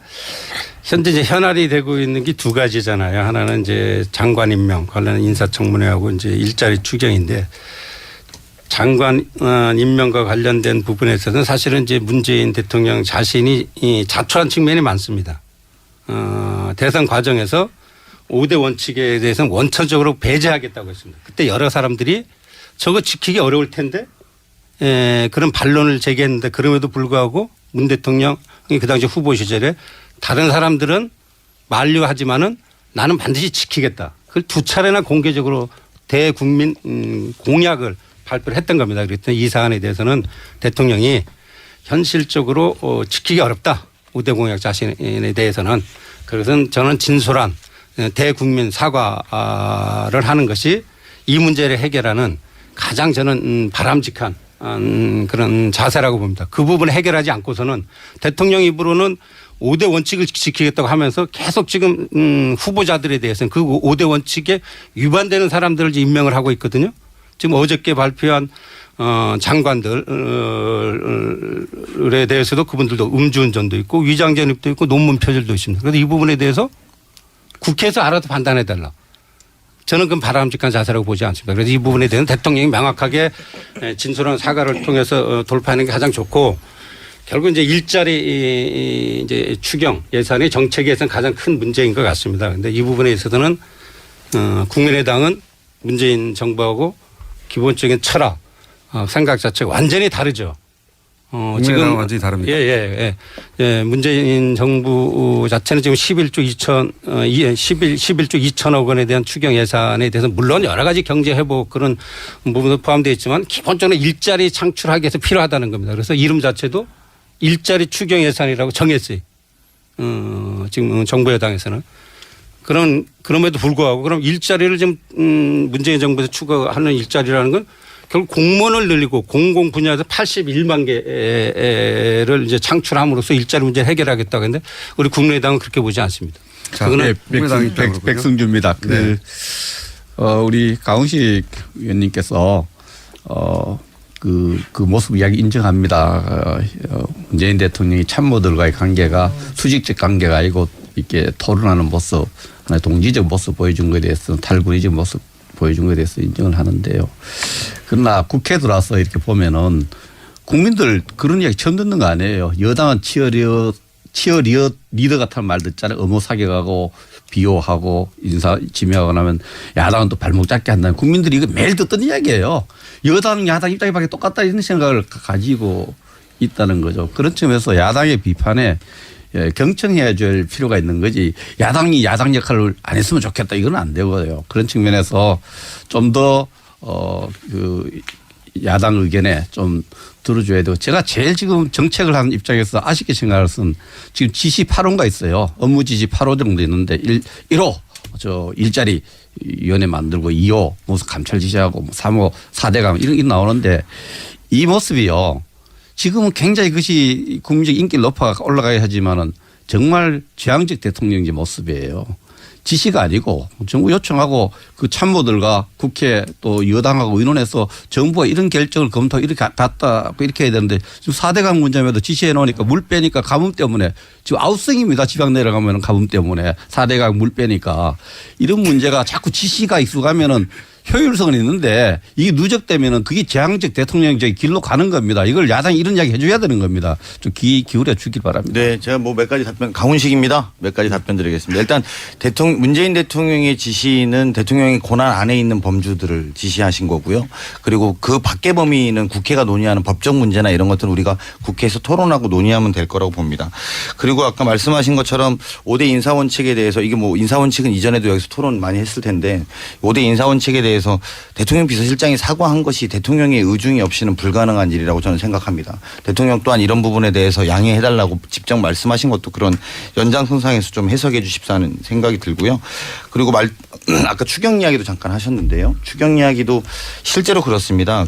[SPEAKER 3] 현재 이제 현안이 되고 있는 게 두 가지잖아요. 하나는 이제 장관 임명 관련한 인사청문회하고 이제 일자리 추경인데 장관 임명과 관련된 부분에 있어서는 사실은 이제 문재인 대통령 자신이 자초한 측면이 많습니다. 대선 과정에서 5대 원칙에 대해서는 원천적으로 배제하겠다고 했습니다. 그때 여러 사람들이 저거 지키기 어려울 텐데 그런 반론을 제기했는데 그럼에도 불구하고 문 대통령이 그 당시 후보 시절에 다른 사람들은 만류하지만은 나는 반드시 지키겠다. 그걸 2차례나 공개적으로 대국민 공약을 발표를 했던 겁니다. 그랬더니 이 사안에 대해서는 대통령이 현실적으로 지키기 어렵다. 5대 공약 자신에 대해서는. 그것은 저는 진솔한 대국민 사과를 하는 것이 이 문제를 해결하는 가장 저는 바람직한 그런 자세라고 봅니다. 그 부분을 해결하지 않고서는 대통령 입으로는 5대 원칙을 지키겠다고 하면서 계속 지금 후보자들에 대해서는 그 5대 원칙에 위반되는 사람들을 임명을 하고 있거든요. 지금 어저께 발표한 장관들에 대해서도 그분들도 음주운전도 있고 위장전입도 있고 논문 표절도 있습니다. 그래서 이 부분에 대해서 국회에서 알아서 판단해달라. 저는 그건 바람직한 자세라고 보지 않습니다. 그래서 이 부분에 대해서는 대통령이 명확하게 진솔한 사과를 통해서 돌파하는 게 가장 좋고 결국 이제 일자리 이제 추경 예산이 정책 예산 가장 큰 문제인 것 같습니다. 그런데 이 부분에 있어서는 국민의당은 문재인 정부하고 기본적인 철학, 생각 자체가 완전히 다르죠.
[SPEAKER 1] 지금 완전히 다릅니다.
[SPEAKER 3] 예. 문재인 정부 자체는 지금 11조 2천억 원에 대한 추경 예산에 대해서 물론 여러 가지 경제 회복 그런 부분도 포함되어 있지만 기본적으로 일자리 창출하기 위해서 필요하다는 겁니다. 그래서 이름 자체도 일자리 추경 예산이라고 정했어요. 지금 정부 여당에서는. 그럼에도 불구하고 그럼 일자리를 지금 문재인 정부에서 추구하는 일자리라는 건 결국 공무원을 늘리고 공공 분야에서 81만 개를 이제 창출함으로써 일자리 문제를 해결하겠다고 했는데 우리 국민의당은 그렇게 보지 않습니다.
[SPEAKER 1] 자,
[SPEAKER 3] 그거는
[SPEAKER 2] 백승주입니다.
[SPEAKER 3] 네.
[SPEAKER 2] 우리 강훈식 의원님께서 그 모습 이야기 인정합니다. 문재인 대통령이 참모들과의 관계가 수직적 관계가 아니고 이렇게 토론하는 모습, 하나의 동지적 모습 보여준 것에 대해서 탈군의적 모습 보여준 것에 대해서 인정을 하는데요. 그러나 국회에 들어와서 이렇게 보면은 국민들 그런 이야기 처음 듣는 거 아니에요. 여당은 치어리어 리더 같은 말 듣잖아요. 의무 사격하고 비호하고 인사 지명하고 나면 야당은 또 발목 잡게 한다는 국민들이 이거 매일 듣던 이야기예요. 여당 야당 입장이 밖에 똑같다 이런 생각을 가지고 있다는 거죠. 그런 점에서 야당의 비판에 경청해야 될 필요가 있는 거지 야당이 야당 역할을 안 했으면 좋겠다 이건 안 되고요. 그런 측면에서 좀 더 그 야당 의견에 좀 들어줘야 되고 제가 제일 지금 정책을 하는 입장에서 아쉽게 생각할 것은 지금 지시 8호가 있어요. 업무 지시 8호 정도 있는데 1호 일자리 위원회 만들고 2호 무슨 감찰 지시하고 3호 4대강 이런 게 나오는데 이 모습이요. 지금은 굉장히 그것이 국민적 인기를 높아 올라가야 하지만은 정말 재앙적 대통령의 모습이에요. 지시가 아니고 정부 요청하고 그 참모들과 국회 또 여당하고 의논해서 정부가 이런 결정을 검토 이렇게 받다 이렇게 해야 되는데 지금 4대강 문제에도 지시해 놓으니까 물 빼니까 가뭄 때문에 지금 아웃성입니다. 지방 내려가면 가뭄 때문에 4대강 물 빼니까 이런 문제가 자꾸 지시가 익숙하면은 효율성은 있는데 이게 누적되면은 그게 재앙적 대통령적 길로 가는 겁니다. 이걸 야당이 이런 이야기 해줘야 되는 겁니다. 좀 기울여 주길 바랍니다.
[SPEAKER 6] 네, 제가 뭐 몇 가지 답변 강훈식입니다. 몇 가지 답변 드리겠습니다. 일단 문재인 대통령의 지시는 대통령의 권한 안에 있는 범주들을 지시하신 거고요. 그리고 그 밖의 범위는 국회가 논의하는 법적 문제나 이런 것들은 우리가 국회에서 토론하고 논의하면 될 거라고 봅니다. 그리고 아까 말씀하신 것처럼 5대 인사원칙에 대해서 이게 뭐 인사원칙은 이전에도 여기서 토론 많이 했을 텐데 5대 인사원칙에 대해서 대통령 비서실장이 사과한 것이 대통령의 의중이 없이는 불가능한 일이라고 저는 생각합니다. 대통령 또한 이런 부분에 대해서 양해해달라고 직접 말씀하신 것도 그런 연장선상에서 좀 해석해 주십사는 생각이 들고요. 그리고 아까 추경 이야기도 잠깐 하셨는데요. 추경 이야기도 실제로 그렇습니다.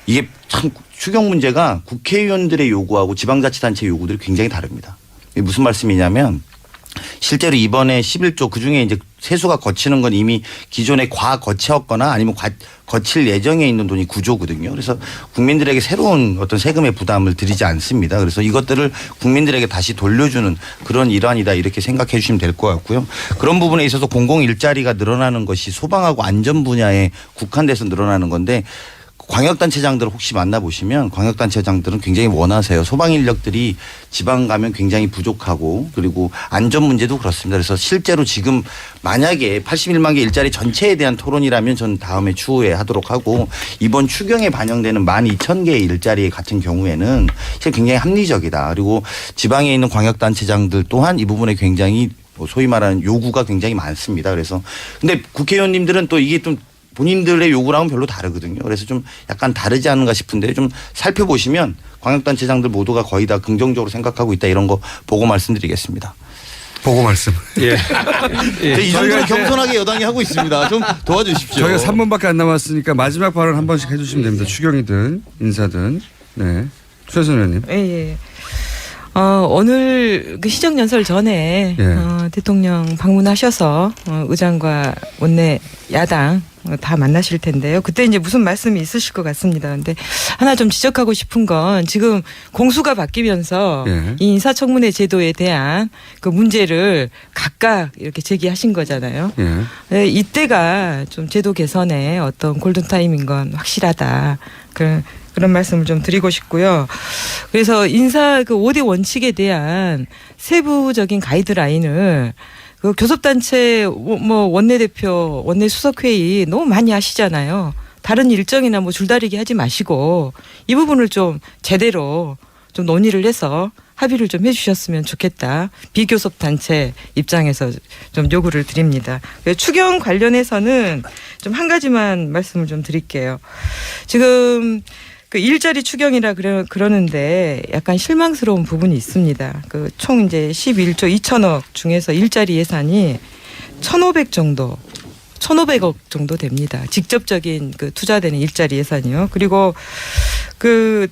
[SPEAKER 6] 이게 참 추경 문제가 국회의원들의 요구하고 지방자치단체 요구들이 굉장히 다릅니다. 이게 무슨 말씀이냐면 실제로 이번에 11조 그중에 이제 세수가 거치는 건 이미 기존에 거쳤거나 아니면 거칠 예정에 있는 돈이 9조거든요. 그래서 국민들에게 새로운 어떤 세금의 부담을 드리지 않습니다. 그래서 이것들을 국민들에게 다시 돌려주는 그런 일환이다 이렇게 생각해 주시면 될 것 같고요. 그런 부분에 있어서 공공 일자리가 늘어나는 것이 소방하고 안전 분야에 국한돼서 늘어나는 건데 광역단체장들을 혹시 만나보시면 광역단체장들은 굉장히 원하세요. 소방 인력들이 지방 가면 굉장히 부족하고 그리고 안전 문제도 그렇습니다. 그래서 실제로 지금 만약에 81만 개 일자리 전체에 대한 토론이라면 전 다음에 추후에 하도록 하고 이번 추경에 반영되는 12,000개의 일자리 같은 경우에는 사실 굉장히 합리적이다. 그리고 지방에 있는 광역단체장들 또한 이 부분에 굉장히 소위 말하는 요구가 굉장히 많습니다. 그래서 근데 국회의원님들은 또 이게 좀 본인들의 요구랑은 별로 다르거든요. 그래서 좀 약간 다르지 않은가 싶은데 좀 살펴보시면 광역단체장들 모두가 거의 다 긍정적으로 생각하고 있다 이런 거 보고 말씀드리겠습니다.
[SPEAKER 1] 보고 말씀.
[SPEAKER 3] 예.
[SPEAKER 6] 이 정도는 겸손하게 여당이 하고 있습니다. 좀 도와주십시오.
[SPEAKER 1] 저희가 3분밖에 안 남았으니까 마지막 발언 한 번씩 해주시면 됩니다. 추경이든 인사든. 네. 최선 의원님.
[SPEAKER 5] 예. 오늘 그 시정연설 전에 대통령 방문하셔서 의장과 원내 야당 다 만나실 텐데요. 그때 이제 무슨 말씀이 있으실 것 같습니다. 근데 하나 좀 지적하고 싶은 건 지금 공수가 바뀌면서 이 인사청문회 제도에 대한 그 문제를 각각 이렇게 제기하신 거잖아요. 네, 이때가 좀 제도 개선의 어떤 골든타임인 건 확실하다. 그런 말씀을 좀 드리고 싶고요. 그래서 인사 그 5대 원칙에 대한 세부적인 가이드라인을 그 교섭단체 뭐 원내대표, 원내수석회의 너무 많이 하시잖아요. 다른 일정이나 뭐 줄다리기 하지 마시고 이 부분을 좀 제대로 좀 논의를 해서 합의를 좀 해주셨으면 좋겠다. 비교섭단체 입장에서 좀 요구를 드립니다. 추경 관련해서는 좀 한 가지만 말씀을 좀 드릴게요. 지금 그 일자리 추경이라 그러는데 약간 실망스러운 부분이 있습니다. 그 총 이제 11조 2천억 중에서 일자리 예산이 1,500억 정도 됩니다. 직접적인 그 투자되는 일자리 예산이요. 그리고 그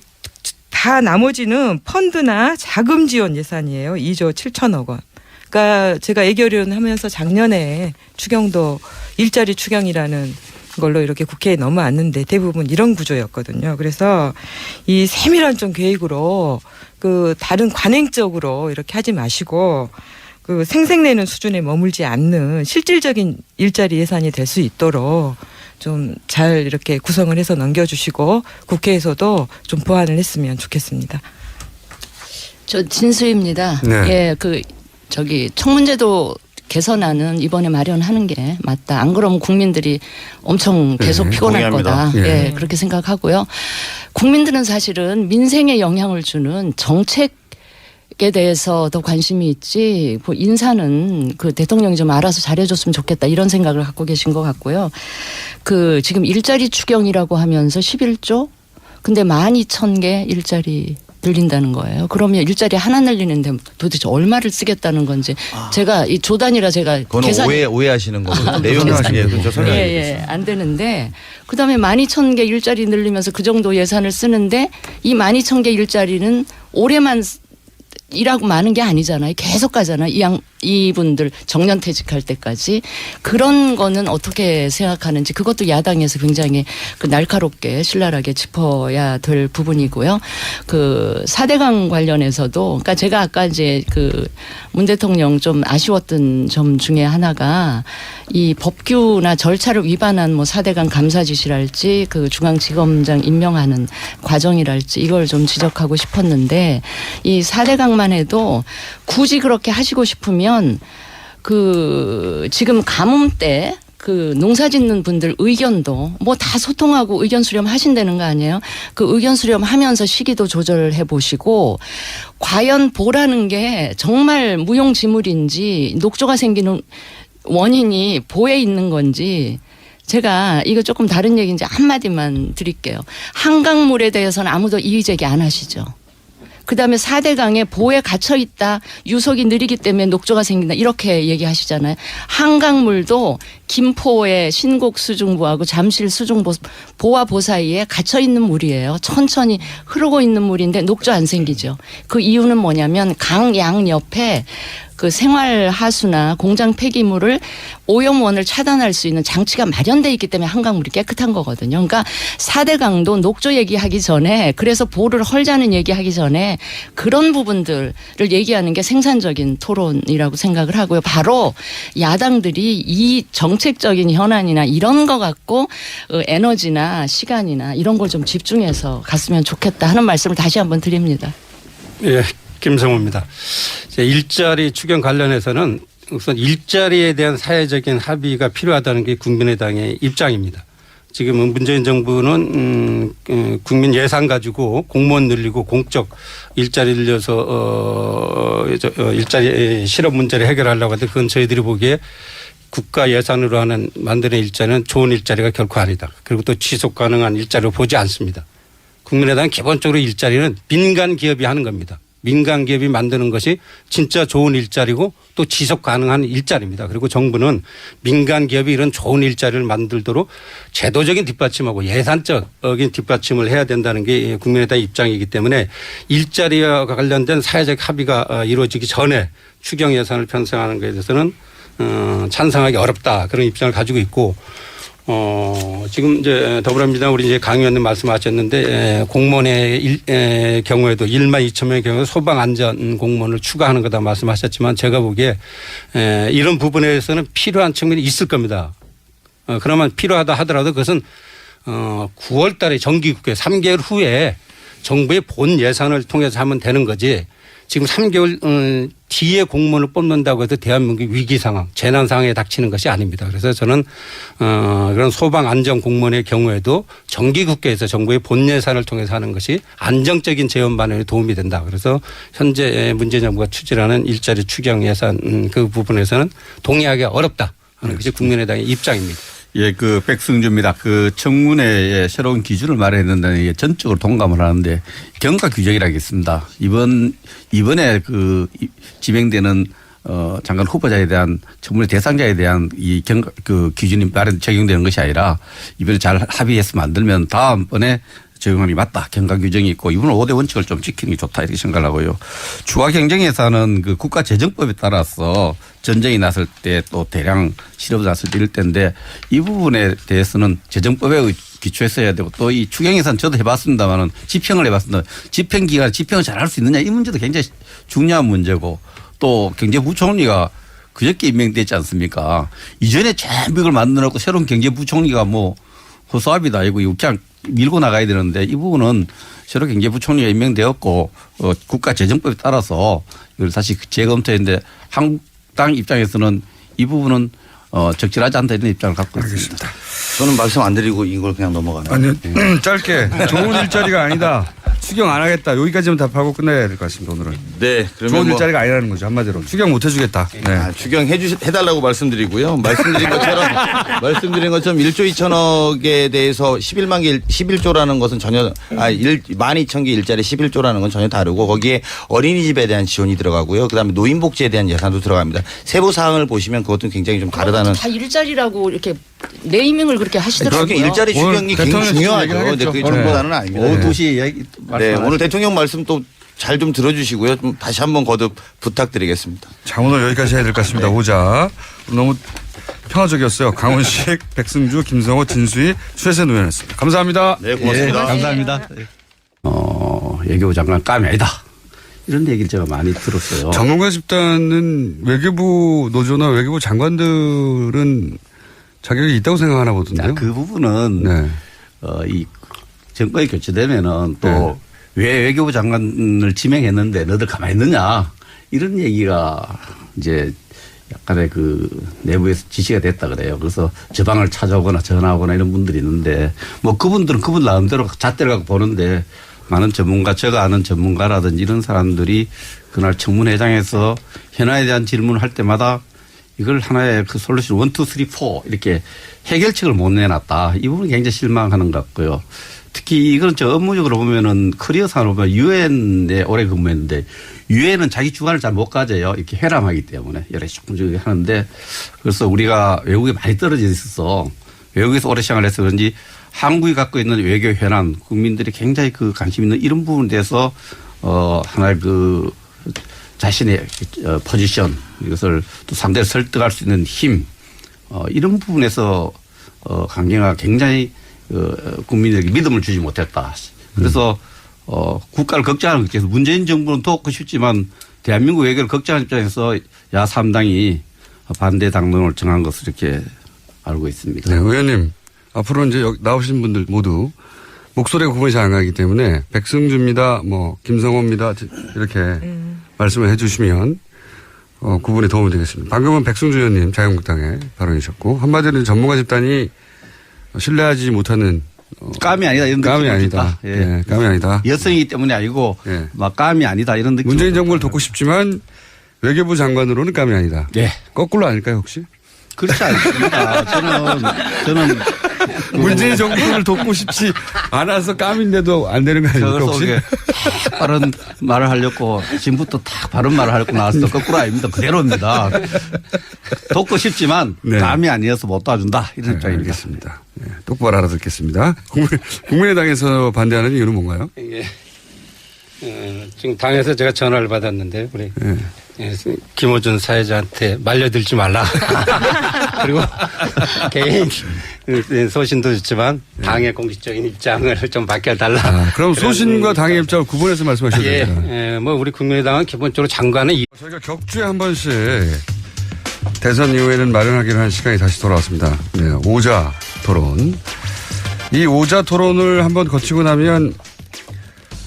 [SPEAKER 5] 다 나머지는 펀드나 자금 지원 예산이에요. 2조 7천억 원. 그러니까 제가 애결연하면서 작년에 추경도 일자리 추경이라는 걸로 이렇게 국회에 넘어왔는데 대부분 이런 구조였거든요. 그래서 이 세밀한 좀 계획으로 그 다른 관행적으로 이렇게 하지 마시고 그 생색내는 수준에 머물지 않는 실질적인 일자리 예산이 될 수 있도록 좀 잘 이렇게 구성을 해서 넘겨주시고 국회에서도 좀 보완을 했으면 좋겠습니다.
[SPEAKER 4] 저 진수입니다.
[SPEAKER 1] 네.
[SPEAKER 4] 예, 청문제도 개선안은 이번에 마련하는 게 맞다. 안 그러면 국민들이 엄청 계속 피곤할
[SPEAKER 6] 동의합니다.
[SPEAKER 4] 거다. 예, 그렇게 생각하고요. 국민들은 사실은 민생에 영향을 주는 정책에 대해서 더 관심이 있지, 뭐 인사는 그 대통령이 좀 알아서 잘해줬으면 좋겠다 이런 생각을 갖고 계신 것 같고요. 그 지금 일자리 추경이라고 하면서 11조? 근데 12,000개 일자리 늘린다는 거예요. 그러면 일자리 하나 늘리는데 도대체 얼마를 쓰겠다는 건지 제가 이 조단이라 제가
[SPEAKER 6] 그건 오해하시는 거고 내용이
[SPEAKER 4] 안 되는데 그다음에 12,000개 일자리 늘리면서 그 정도 예산을 쓰는데 이 12,000개 일자리는 올해만 일하고 마는 게 아니잖아요. 계속 가잖아요. 이분들 정년퇴직할 때까지. 그런 거는 어떻게 생각하는지 그것도 야당에서 굉장히 그 날카롭게 신랄하게 짚어야 될 부분이고요. 그 4대강 관련해서도 그러니까 제가 아까 이제 그 문 대통령 좀 아쉬웠던 점 중에 하나가 이 법규나 절차를 위반한 뭐 4대강 감사 지시랄지 그 중앙지검장 임명하는 과정이랄지 이걸 좀 지적하고 싶었는데 이 4대강만 해도 굳이 그렇게 하시고 싶으면 그 지금 가뭄 때 그 농사 짓는 분들 의견도 뭐 다 소통하고 의견 수렴 하신다는 거 아니에요? 그 의견 수렴 하면서 시기도 조절해 보시고 과연 보라는 게 정말 무용지물인지 녹조가 생기는 원인이 보에 있는 건지 제가 이거 조금 다른 얘기인지 한마디만 드릴게요. 한강물에 대해서는 아무도 이의 제기 안 하시죠. 그다음에 4대강에 보에 갇혀 있다. 유속이 느리기 때문에 녹조가 생긴다. 이렇게 얘기하시잖아요. 한강물도 김포의 신곡 수중보하고 잠실 수중보와 보 사이에 갇혀 있는 물이에요. 천천히 흐르고 있는 물인데 녹조 안 생기죠. 그 이유는 뭐냐면 강 양 옆에 그 생활 하수나 공장 폐기물을 오염원을 차단할 수 있는 장치가 마련돼 있기 때문에 한강물이 깨끗한 거거든요. 그러니까 4대강도 녹조 얘기하기 전에 그래서 보를 헐자는 얘기하기 전에 그런 부분들을 얘기하는 게 생산적인 토론이라고 생각을 하고요. 바로 야당들이 이 정책적인 현안이나 이런 거 갖고 에너지나 시간이나 이런 걸 좀 집중해서 갔으면 좋겠다 하는 말씀을 다시 한번 드립니다.
[SPEAKER 3] 예. 김성호입니다. 일자리 추경 관련해서는 우선 일자리에 대한 사회적인 합의가 필요하다는 게 국민의당의 입장입니다. 지금 문재인 정부는 국민 예산 가지고 공무원 늘리고 공적 일자리 늘려서 일자리 실업 문제를 해결하려고 하는데 그건 저희들이 보기에 국가 예산으로 만드는 일자리는 좋은 일자리가 결코 아니다. 그리고 또 지속 가능한 일자리로 보지 않습니다. 국민의당은 기본적으로 일자리는 민간 기업이 하는 겁니다. 민간 기업이 만드는 것이 진짜 좋은 일자리고 또 지속 가능한 일자리입니다. 그리고 정부는 민간 기업이 이런 좋은 일자리를 만들도록 제도적인 뒷받침하고 예산적인 뒷받침을 해야 된다는 게 국민의당의 입장이기 때문에 일자리와 관련된 사회적 합의가 이루어지기 전에 추경 예산을 편성하는 것에 대해서는 찬성하기 어렵다 그런 입장을 가지고 있고 지금 이제 더불어민주당 우리 이제 강 의원님 말씀하셨는데 공무원의 경우에도 1만 2천 명의 경우에 소방 안전 공무원을 추가하는 거다 말씀하셨지만 제가 보기에 이런 부분에 대해서는 필요한 측면이 있을 겁니다. 그러면 필요하다 하더라도 그것은 9월 달에 정기국회 3개월 후에 정부의 본 예산을 통해서 하면 되는 거지 지금 3개월 뒤에 공무원을 뽑는다고 해서 대한민국 위기 상황, 재난 상황에 닥치는 것이 아닙니다. 그래서 저는 그런 소방 안전 공무원의 경우에도 정기국회에서 정부의 본 예산을 통해서 하는 것이 안정적인 재원 마련에 도움이 된다. 그래서 현재 문재인 정부가 추진하는 일자리 추경 예산 그 부분에서는 동의하기가 어렵다 하는 것이 국민의당의 입장입니다.
[SPEAKER 2] 예, 그 백승주입니다. 그 청문회의 새로운 기준을 말했는데 전적으로 동감을 하는데 경과 규정이라고 있습니다. 이번에 그 지명되는 장관 후보자에 대한 청문회 대상자에 대한 그 기준이 적용되는 것이 아니라 이번에 잘 합의해서 만들면 다음번에 적용하는 게 맞다. 경과 규정이 있고 이번은 5대 원칙을 좀 지키는 게 좋다 이렇게 생각을 하고요. 추가 경정 예산은 그 국가재정법에 따라서 전쟁이 났을 때 또 대량 실업이 났을 때 이럴 때인데 이 부분에 대해서는 재정법에 기초해서 해야 되고 또 이 추경 예산 저도 해봤습니다만은 집행을 해봤습니다. 집행 기간 집행을 잘 할 수 있느냐 이 문제도 굉장히 중요한 문제고 또 경제부총리가 그저께 임명됐지 않습니까? 이전에 전부 이걸 만들어놓고 새로운 경제부총리가 뭐 허수아비도 아니고 이거 그냥 밀고 나가야 되는데 이 부분은 새로 경제부총리가 임명되었고 국가재정법에 따라서 이걸 다시 재검토했는데 한국당 입장에서는 이 부분은 적절하지 않다 이런 입장을 갖고 있습니다.
[SPEAKER 6] 저는 말씀 안 드리고 이걸 그냥 넘어가네요.
[SPEAKER 1] 아니 짧게 좋은 일자리가 아니다. 추경 안 하겠다. 여기까지만 답하고 끝내야 될 것 같습니다. 오늘은.
[SPEAKER 6] 네. 그러면
[SPEAKER 1] 좋은 일자리가 아니라는 거죠. 한마디로. 추경 못 해주겠다. 네.
[SPEAKER 6] 추경 해달라고 말씀드리고요. 말씀드린 것처럼 1조 2천억에 대해서 11조라는 것은 전혀 12,000개 일자리 11조라는 건 전혀 다르고 거기에 어린이집에 대한 지원이 들어가고요. 그다음에 노인복지에 대한 예산도 들어갑니다. 세부 사항을 보시면 그것은 굉장히 좀 다르다는.
[SPEAKER 4] 다 일자리라고 이렇게 네이밍을 그렇게 하시더라고요.
[SPEAKER 6] 그렇게 일자리 추경이 굉장히 중요하죠. 근데 그게 전부다는 아닙니다.
[SPEAKER 2] 오후 2시 이야기
[SPEAKER 6] 네, 오늘 대통령 말씀 또 잘 좀 들어주시고요. 좀 다시 한번 거듭 부탁드리겠습니다.
[SPEAKER 1] 자, 오늘 여기까지 해야 될 것 같습니다. 오자. 너무 평화적이었어요. 강훈식, 백승주, 김성호, 진수희, 최세현 의원이었습니다. 감사합니다.
[SPEAKER 6] 네, 고맙습니다.
[SPEAKER 2] 네, 감사합니다. 외교부 장관 깜이 아니다. 이런 얘기를 제가 많이 들었어요.
[SPEAKER 1] 전문가 집단은 외교부 노조나 외교부 장관들은 자격이 있다고 생각하나 보던데요.
[SPEAKER 2] 그 부분은
[SPEAKER 1] 네.
[SPEAKER 2] 이 정권이 교체되면은 또
[SPEAKER 1] 네.
[SPEAKER 2] 왜 외교부 장관을 지명했는데 너들 가만히 있느냐 이런 얘기가 이제 약간의 그 내부에서 지시가 됐다 그래요. 그래서 저 방을 찾아오거나 전화하거나 이런 분들이 있는데 뭐 그분들은 그분 나름대로 잣대를 갖고 보는데 많은 전문가 제가 아는 전문가라든지 이런 사람들이 그날 청문회장에서 현안에 대한 질문을 할 때마다 이걸 하나의 그 솔루션 1, 2, 3, 4 이렇게 해결책을 못 내놨다. 이 부분이 굉장히 실망하는 것 같고요. 특히 이건 저 업무적으로 보면은 커리어상으로 보면 유엔에 오래 근무했는데 유엔은 자기 주관을 잘 못 가져요. 이렇게 회람하기 때문에 여러 조금 하는데 그래서 우리가 외국에 많이 떨어져 있어서 외국에서 오래 생활을 해서 그런지 한국이 갖고 있는 외교 현안 국민들이 굉장히 그 관심 있는 이런 부분에 대해서 하나의 그 자신의 포지션 이것을 또 상대를 설득할 수 있는 힘 이런 부분에서 강경화가 굉장히 국민에게 믿음을 주지 못했다. 그래서 국가를 걱정하는 입장에서 문재인 정부는 돕고 싶지만 대한민국 외교를 걱정하는 입장에서 야 3당이 반대 당론을 정한 것을 이렇게 알고 있습니다.
[SPEAKER 1] 네, 의원님 앞으로 이제 여기 나오신 분들 모두 목소리가 구분이 잘 안 가기 때문에 백승주입니다, 뭐 김성호입니다 이렇게 말씀을 해주시면 구분에 도움이 되겠습니다. 방금은 백승주 의원님 자유한국당의 발언이셨고 한마디로 전문가 집단이 신뢰하지 못하는
[SPEAKER 2] 깜이 아니다 이런
[SPEAKER 1] 깜이
[SPEAKER 2] 느낌이
[SPEAKER 1] 아니다.
[SPEAKER 2] 예.
[SPEAKER 1] 예, 깜이 아니다.
[SPEAKER 2] 여성이기 때문에 아니고
[SPEAKER 1] 예.
[SPEAKER 2] 막 깜이 아니다 이런 느낌.
[SPEAKER 1] 문재인 정부를 돕고 싶지만 외교부 장관으로는 깜이 아니다.
[SPEAKER 2] 네.
[SPEAKER 1] 거꾸로 아닐까요 혹시?
[SPEAKER 2] 그렇지 않습니다. 저는
[SPEAKER 1] 문재인 정부를 돕고 싶지 않아서 까민데도 안 되는 거 아닙니까
[SPEAKER 2] 저걸
[SPEAKER 1] 혹시?
[SPEAKER 2] 속에 바른 말을 하려고 지금부터 딱 바른 말을 하려고 나왔어. 거꾸로 아닙니다. 그대로입니다. 돕고 싶지만
[SPEAKER 1] 네.
[SPEAKER 2] 감이 아니어서 못 도와준다. 이런
[SPEAKER 1] 네,
[SPEAKER 2] 입장입니다.
[SPEAKER 1] 알겠습니다. 네, 똑바로 알아듣겠습니다. 국민의당에서 반대하는 이유는 뭔가요?
[SPEAKER 3] 이게 지금 당에서 제가 전화를 받았는데 우리
[SPEAKER 1] 네.
[SPEAKER 3] 김호준 사회자한테 말려들지 말라. 그리고 개인 소신도 있지만 당의 공식적인 입장을 좀 밝혀달라.
[SPEAKER 1] 아, 그럼 소신과 당의 입장을 구분해서 말씀하셔야 됩니다.
[SPEAKER 3] 예, 뭐 우리 국민의당은 기본적으로 장관의
[SPEAKER 1] 저희가 격주에 한 번씩 대선 이후에는 마련하기로 한 시간이 다시 돌아왔습니다. 네, 오자 토론. 이 오자 토론을 한번 거치고 나면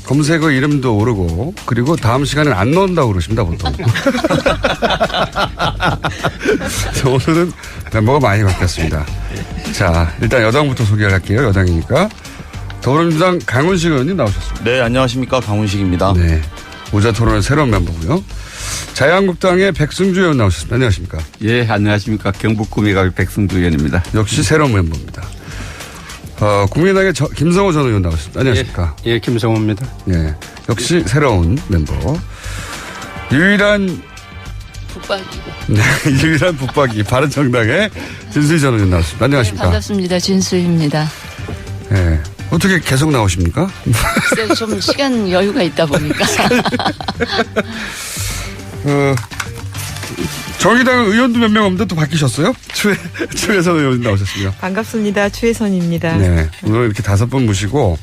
[SPEAKER 1] 검색어 이름도 오르고 그리고 다음 시간엔 안 넣는다고 그러십니다 보통. 오늘은 뭐가 많이 바뀌었습니다. 자, 일단 여당부터 소개할게요. 여당이니까. 더불어민주당 강훈식 의원님 나오셨습니다.
[SPEAKER 6] 네, 안녕하십니까. 강훈식입니다.
[SPEAKER 1] 네. 오자 토론의 새로운 멤버고요. 자유한국당의 백승주 의원 나오셨습니다. 안녕하십니까.
[SPEAKER 2] 예, 안녕하십니까. 경북 구미갑의 백승주 의원입니다.
[SPEAKER 1] 역시 새로운 멤버입니다. 국민의당의 김성호 전 의원 나오셨습니다. 안녕하십니까.
[SPEAKER 3] 예, 김성호입니다.
[SPEAKER 1] 네. 역시 새로운 멤버. 유일한
[SPEAKER 4] 북박이.
[SPEAKER 1] 네, 유일한 붙박이 바른정당의 진수희 전 의원 나왔습니다. 안녕하십니까.
[SPEAKER 4] 반갑습니다. 진수입니다.
[SPEAKER 1] 네. 어떻게 계속 나오십니까?
[SPEAKER 4] 글쎄 좀 시간 여유가 있다 보니까.
[SPEAKER 1] 정의당 의원도 몇 명 없는데 또 바뀌셨어요? 추혜선 의원 나오셨습니다.
[SPEAKER 5] 반갑습니다. 추혜선입니다.
[SPEAKER 1] 네. 오늘 이렇게 5분 모시고,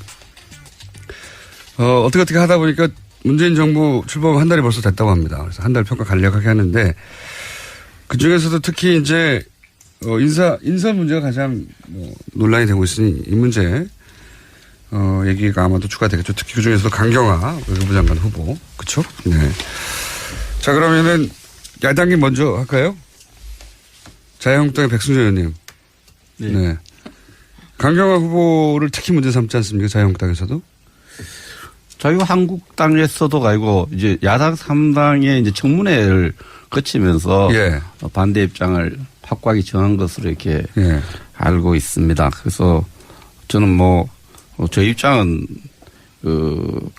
[SPEAKER 1] 어떻게 하다 보니까 문재인 정부 출범 한 달이 벌써 됐다고 합니다. 그래서 한 달 평가 간략하게 하는데, 그 중에서도 특히 이제, 인사 문제가 가장 논란이 되고 있으니 이 문제, 얘기가 아마도 추가되겠죠. 특히 그 중에서도 강경화 외교부 장관 후보. 그쵸? 네. 자, 그러면은 야당이 먼저 할까요? 자유한국당의 백승주 의원님.
[SPEAKER 2] 네.
[SPEAKER 1] 네. 강경화 후보를 특히 문제 삼지 않습니까? 자유한국당에서도?
[SPEAKER 2] 자유한국당에서도 아니고 이제 야당 3당의 이제 청문회를 거치면서
[SPEAKER 1] 예.
[SPEAKER 2] 반대 입장을 확고하게 정한 것으로 이렇게
[SPEAKER 1] 예.
[SPEAKER 2] 알고 있습니다. 그래서 저는 저 입장은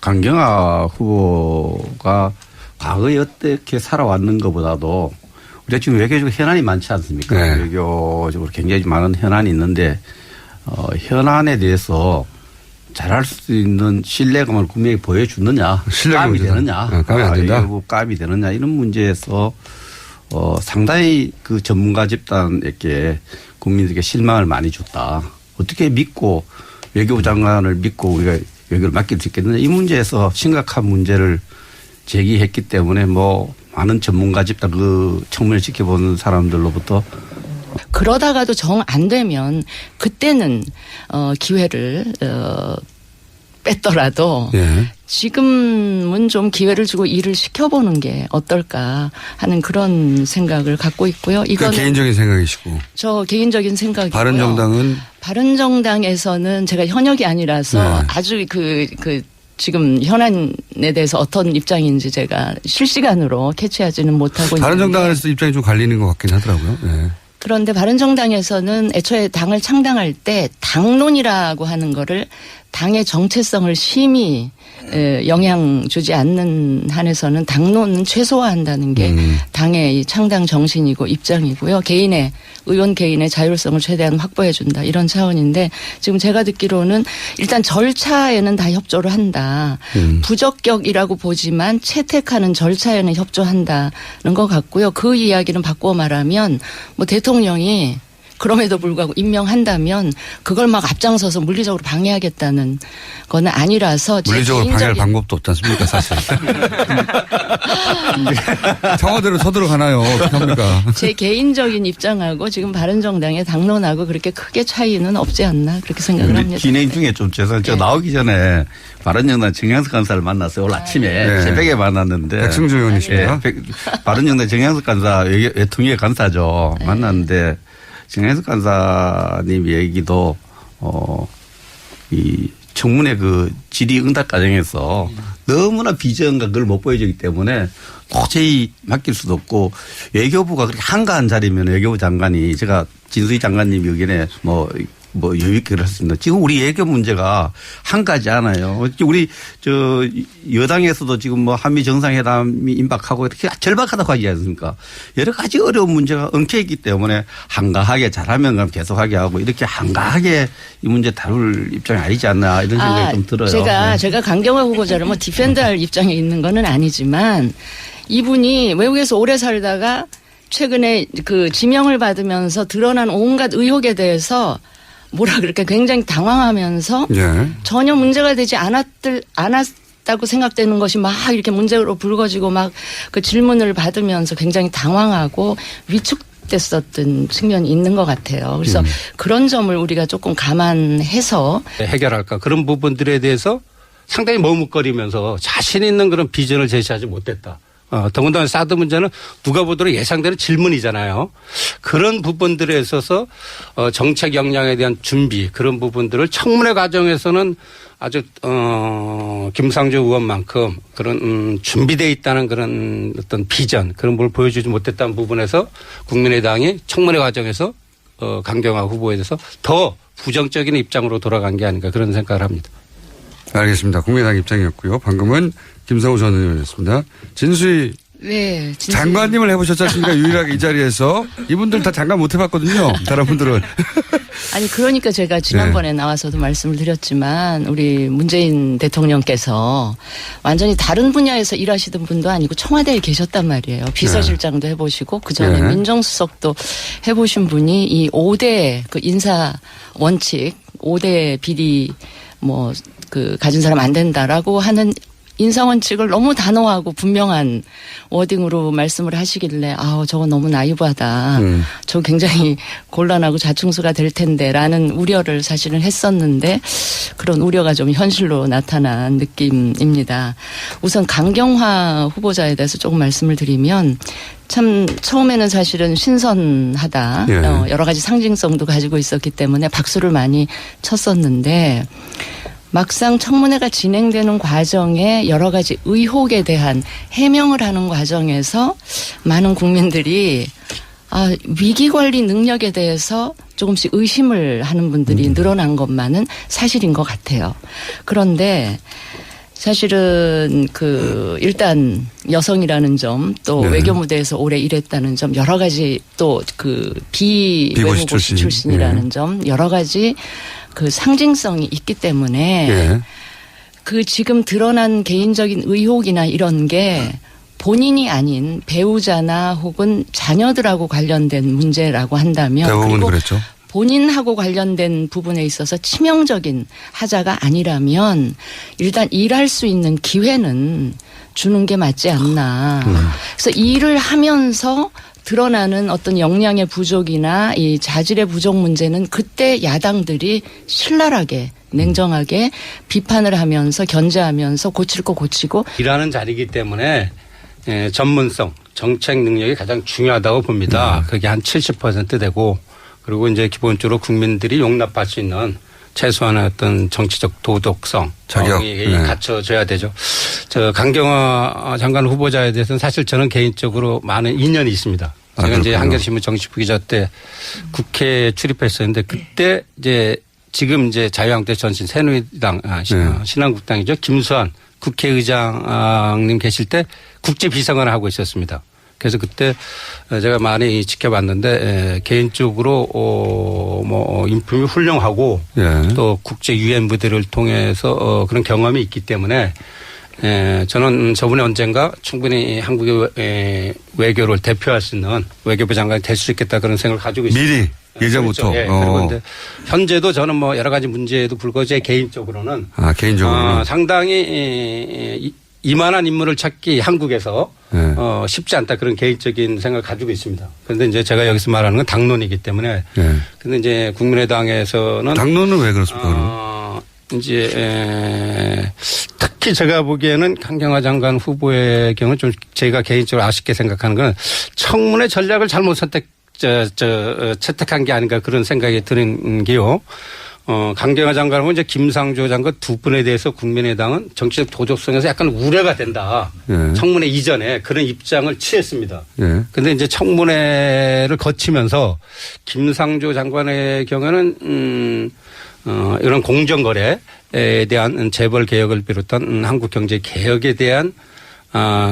[SPEAKER 2] 강경화 후보가 과거에 어떻게 살아왔는 것보다도 우리가 지금 외교적으로 현안이 많지 않습니까?
[SPEAKER 1] 네.
[SPEAKER 2] 외교적으로 굉장히 많은 현안이 있는데 현안에 대해서 잘할 수 있는 신뢰감을 국민에게 보여주느냐, 값이 되느냐,
[SPEAKER 1] 값이 안 된다.
[SPEAKER 2] 값이 되느냐 이런 문제에서 상당히 그 전문가 집단에게 국민들에게 실망을 많이 줬다. 어떻게 믿고 외교부 장관을 믿고 우리가 외교를 맡길 수 있겠느냐 이 문제에서 심각한 문제를 제기했기 때문에 많은 전문가 집단 그 청문회를 지켜보는 사람들로부터
[SPEAKER 4] 그러다가도 정 안 되면 그때는 기회를 뺐더라도
[SPEAKER 1] 예.
[SPEAKER 4] 지금은 좀 기회를 주고 일을 시켜보는 게 어떨까 하는 그런 생각을 갖고 있고요.
[SPEAKER 1] 그
[SPEAKER 4] 이건
[SPEAKER 1] 개인적인 생각이시고.
[SPEAKER 4] 저 개인적인 생각이고요.
[SPEAKER 1] 바른정당은
[SPEAKER 4] 바른정당에서는 제가 현역이 아니라서
[SPEAKER 1] 네.
[SPEAKER 4] 아주 지금 현안에 대해서 어떤 입장인지 제가 실시간으로 캐치하지는 못하고
[SPEAKER 1] 바른정당
[SPEAKER 4] 있는데
[SPEAKER 1] 안에서 입장이 좀 갈리는 것 같긴 하더라고요. 네.
[SPEAKER 4] 그런데 바른정당에서는 애초에 당을 창당할 때 당론이라고 하는 거를 당의 정체성을 심히 영향 주지 않는 한에서는 당론은 최소화한다는 게 당의 이 창당 정신이고 입장이고요. 의원 개인의 자율성을 최대한 확보해 준다. 이런 차원인데 지금 제가 듣기로는 일단 절차에는 다 협조를 한다. 부적격이라고 보지만 채택하는 절차에는 협조한다는 것 같고요. 그 이야기는 바꾸어 말하면 대통령이 그럼에도 불구하고 임명한다면 그걸 막 앞장서서 물리적으로 방해하겠다는 건 아니라서
[SPEAKER 1] 물리적으로 방해할 방법도 없지 않습니까 사실. 청와대로 서들어가나요? 어떻게 합니까?
[SPEAKER 4] 제 개인적인 입장하고 지금 바른정당의 당론하고 그렇게 크게 차이는 없지 않나 그렇게 생각을 합니다.
[SPEAKER 2] 진행 중에 좀 제가 나오기 전에 바른정당 정양석 간사를 만났어요. 오늘 아침에
[SPEAKER 1] 네.
[SPEAKER 2] 새벽에 만났는데.
[SPEAKER 1] 백승주 의원이십니다.
[SPEAKER 2] 바른정당 정양석 간사 외통위의 간사죠. 만났는데 정양석 간사님 얘기도 이 청문회 그 질의응답 과정에서 너무나 비전과 그걸 못 보여주기 때문에 도저히 맡길 수도 없고 외교부가 그렇게 한가한 자리면 외교부 장관이 제가 진수희 장관님 의견에 뭐 여유 있게 그랬습니다. 지금 우리 외교 문제가 한가지 않아요. 우리 여당에서도 지금 뭐 한미 정상회담이 임박하고 이렇게 절박하다고 하지 않습니까? 여러 가지 어려운 문제가 엉켜 있기 때문에 한가하게 잘하면 그럼 계속하게 하고 이렇게 한가하게 이 문제 다룰 입장이 아니지 않나 이런 생각이 좀 들어요.
[SPEAKER 4] 제가 강경화 후보자를 뭐 디펜드할 입장에 있는 거는 아니지만 이분이 외국에서 오래 살다가 최근에 그 지명을 받으면서 드러난 온갖 의혹에 대해서 뭐라 그럴까 굉장히 당황하면서
[SPEAKER 1] 예.
[SPEAKER 4] 전혀 문제가 되지 않았다고 생각되는 것이 막 이렇게 문제로 불거지고 막 그 질문을 받으면서 굉장히 당황하고 위축됐었던 측면이 있는 것 같아요. 그래서 그런 점을 우리가 조금 감안해서
[SPEAKER 3] 해결할까 그런 부분들에 대해서 상당히 머뭇거리면서 자신 있는 그런 비전을 제시하지 못했다. 더군다나 사드 문제는 누가 보더라도 예상되는 질문이잖아요. 그런 부분들에 있어서 정책 역량에 대한 준비 그런 부분들을 청문회 과정에서는 아주 김상조 의원만큼 그런 준비되어 있다는 그런 어떤 비전 그런 걸 보여주지 못했다는 부분에서 국민의당이 청문회 과정에서 강경화 후보에 대해서 더 부정적인 입장으로 돌아간 게 아닌가 그런 생각을 합니다.
[SPEAKER 1] 알겠습니다. 국민의당 입장이었고요. 방금은 김상우 전 의원이었습니다. 진수희
[SPEAKER 4] 네,
[SPEAKER 1] 장관님을 해보셨지 않습니까? 유일하게 이 자리에서. 이분들 다 장관 못 해봤거든요. 다른 분들은.
[SPEAKER 4] 아니 그러니까 제가 지난번에 나와서도 말씀을 드렸지만 우리 문재인 대통령께서 완전히 다른 분야에서 일하시던 분도 아니고 청와대에 계셨단 말이에요. 비서실장도 해보시고 그전에
[SPEAKER 1] 네.
[SPEAKER 4] 민정수석도 해보신 분이 이 5대 그 인사 원칙 5대 비리 뭐 그 가진 사람 안 된다라고 하는 인사원칙을 너무 단호하고 분명한 워딩으로 말씀을 하시길래 저거 너무 나이브하다. 저 굉장히 곤란하고 자충수가 될 텐데라는 우려를 사실은 했었는데 그런 우려가 좀 현실로 나타난 느낌입니다. 우선 강경화 후보자에 대해서 조금 말씀을 드리면 참 처음에는 사실은 신선하다.
[SPEAKER 1] 예.
[SPEAKER 4] 여러 가지 상징성도 가지고 있었기 때문에 박수를 많이 쳤었는데 막상 청문회가 진행되는 과정에 여러 가지 의혹에 대한 해명을 하는 과정에서 많은 국민들이 위기관리 능력에 대해서 조금씩 의심을 하는 분들이 늘어난 것만은 사실인 것 같아요. 그런데 사실은 일단 여성이라는 점 또
[SPEAKER 1] 네.
[SPEAKER 4] 외교 무대에서 오래 일했다는 점 여러 가지 또 비외무고시 출신이라는
[SPEAKER 1] 네.
[SPEAKER 4] 점 여러 가지 그 상징성이 있기 때문에
[SPEAKER 1] 예.
[SPEAKER 4] 그 지금 드러난 개인적인 의혹이나 이런 게 본인이 아닌 배우자나 혹은 자녀들하고 관련된 문제라고 한다면
[SPEAKER 1] 대부분
[SPEAKER 4] 그리고
[SPEAKER 1] 그랬죠.
[SPEAKER 4] 본인하고 관련된 부분에 있어서 치명적인 하자가 아니라면 일단 일할 수 있는 기회는 주는 게 맞지 않나. 그래서 일을 하면서 드러나는 어떤 역량의 부족이나 이 자질의 부족 문제는 그때 야당들이 신랄하게 냉정하게 비판을 하면서 견제하면서 고칠 거 고치고
[SPEAKER 3] 일하는 자리이기 때문에 전문성, 정책 능력이 가장 중요하다고 봅니다. 그게 한 70% 되고 그리고 이제 기본적으로 국민들이 용납할 수 있는 최소한의 어떤 정치적 도덕성 자격이 갖춰져야 되죠. 저 강경화 장관 후보자에 대해서는 사실 저는 개인적으로 많은 인연이 있습니다. 제가 이제 한겨레신문 정치부 기자 때 국회에 출입했었는데 그때 이제 지금 이제 자유한국당 전신 새누리당 신한국당이죠. 김수환 국회의장님 계실 때 국제비상관을 하고 있었습니다. 그래서 그때 제가 많이 지켜봤는데 개인적으로 인품이 훌륭하고 또 국제 유엔 무대를 통해서 그런 경험이 있기 때문에 저는 저번에 언젠가 충분히 한국의 외교를 대표할 수 있는 외교부 장관이 될 수 있겠다 그런 생각을 가지고 있습니다.
[SPEAKER 1] 미리 예전부터.
[SPEAKER 3] 그렇죠. 그리고 이제 현재도 저는 뭐 여러 가지 문제에도 불구하고 제 개인적으로는 상당히 이만한 인물을 찾기 한국에서 쉽지 않다 그런 개인적인 생각을 가지고 있습니다. 그런데 이제 제가 여기서 말하는 건 당론이기 때문에. 그런데 이제 국민의당에서는
[SPEAKER 1] 당론은 왜 그렇습니까?
[SPEAKER 3] 이제 특히 제가 보기에는 강경화 장관 후보의 경우 좀 제가 개인적으로 아쉽게 생각하는 건 청문회 전략을 잘못 채택한 게 아닌가 그런 생각이 드는 게요. 강경화 장관하고 이제 김상조 장관 두 분에 대해서 국민의당은 정치적 도덕성에서 약간 우려가 된다.
[SPEAKER 1] 예.
[SPEAKER 3] 청문회 이전에 그런 입장을 취했습니다.
[SPEAKER 1] 예.
[SPEAKER 3] 그런데 이제 청문회를 거치면서 김상조 장관의 경우는 이런 공정거래에 대한 재벌 개혁을 비롯한 한국 경제 개혁에 대한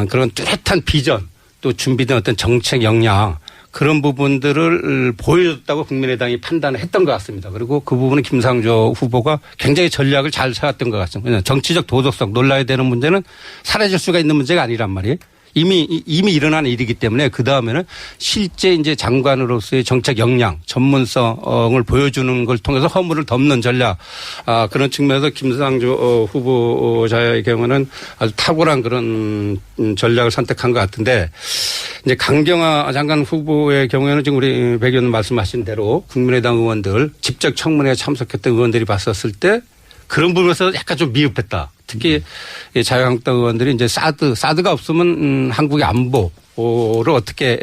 [SPEAKER 3] 그런 뚜렷한 비전 또 준비된 어떤 정책 역량 그런 부분들을 보여줬다고 국민의당이 판단을 했던 것 같습니다. 그리고 그 부분은 김상조 후보가 굉장히 전략을 잘 세웠던 것 같습니다. 정치적 도덕성 놀라야 되는 문제는 사라질 수가 있는 문제가 아니란 말이에요. 이미 일어난 일이기 때문에 그 다음에는 실제 이제 장관으로서의 정책 역량, 전문성을 보여주는 걸 통해서 허물을 덮는 전략, 그런 측면에서 김상조 후보자의 경우는 아주 탁월한 그런 전략을 선택한 것 같은데 이제 강경화 장관 후보의 경우에는 지금 우리 백 의원 말씀하신 대로 국민의당 의원들 직접 청문회에 참석했던 의원들이 봤었을 때 그런 부분에서 약간 좀 미흡했다. 특히 자유한국당 의원들이 이제 사드가 없으면 한국의 안보를 어떻게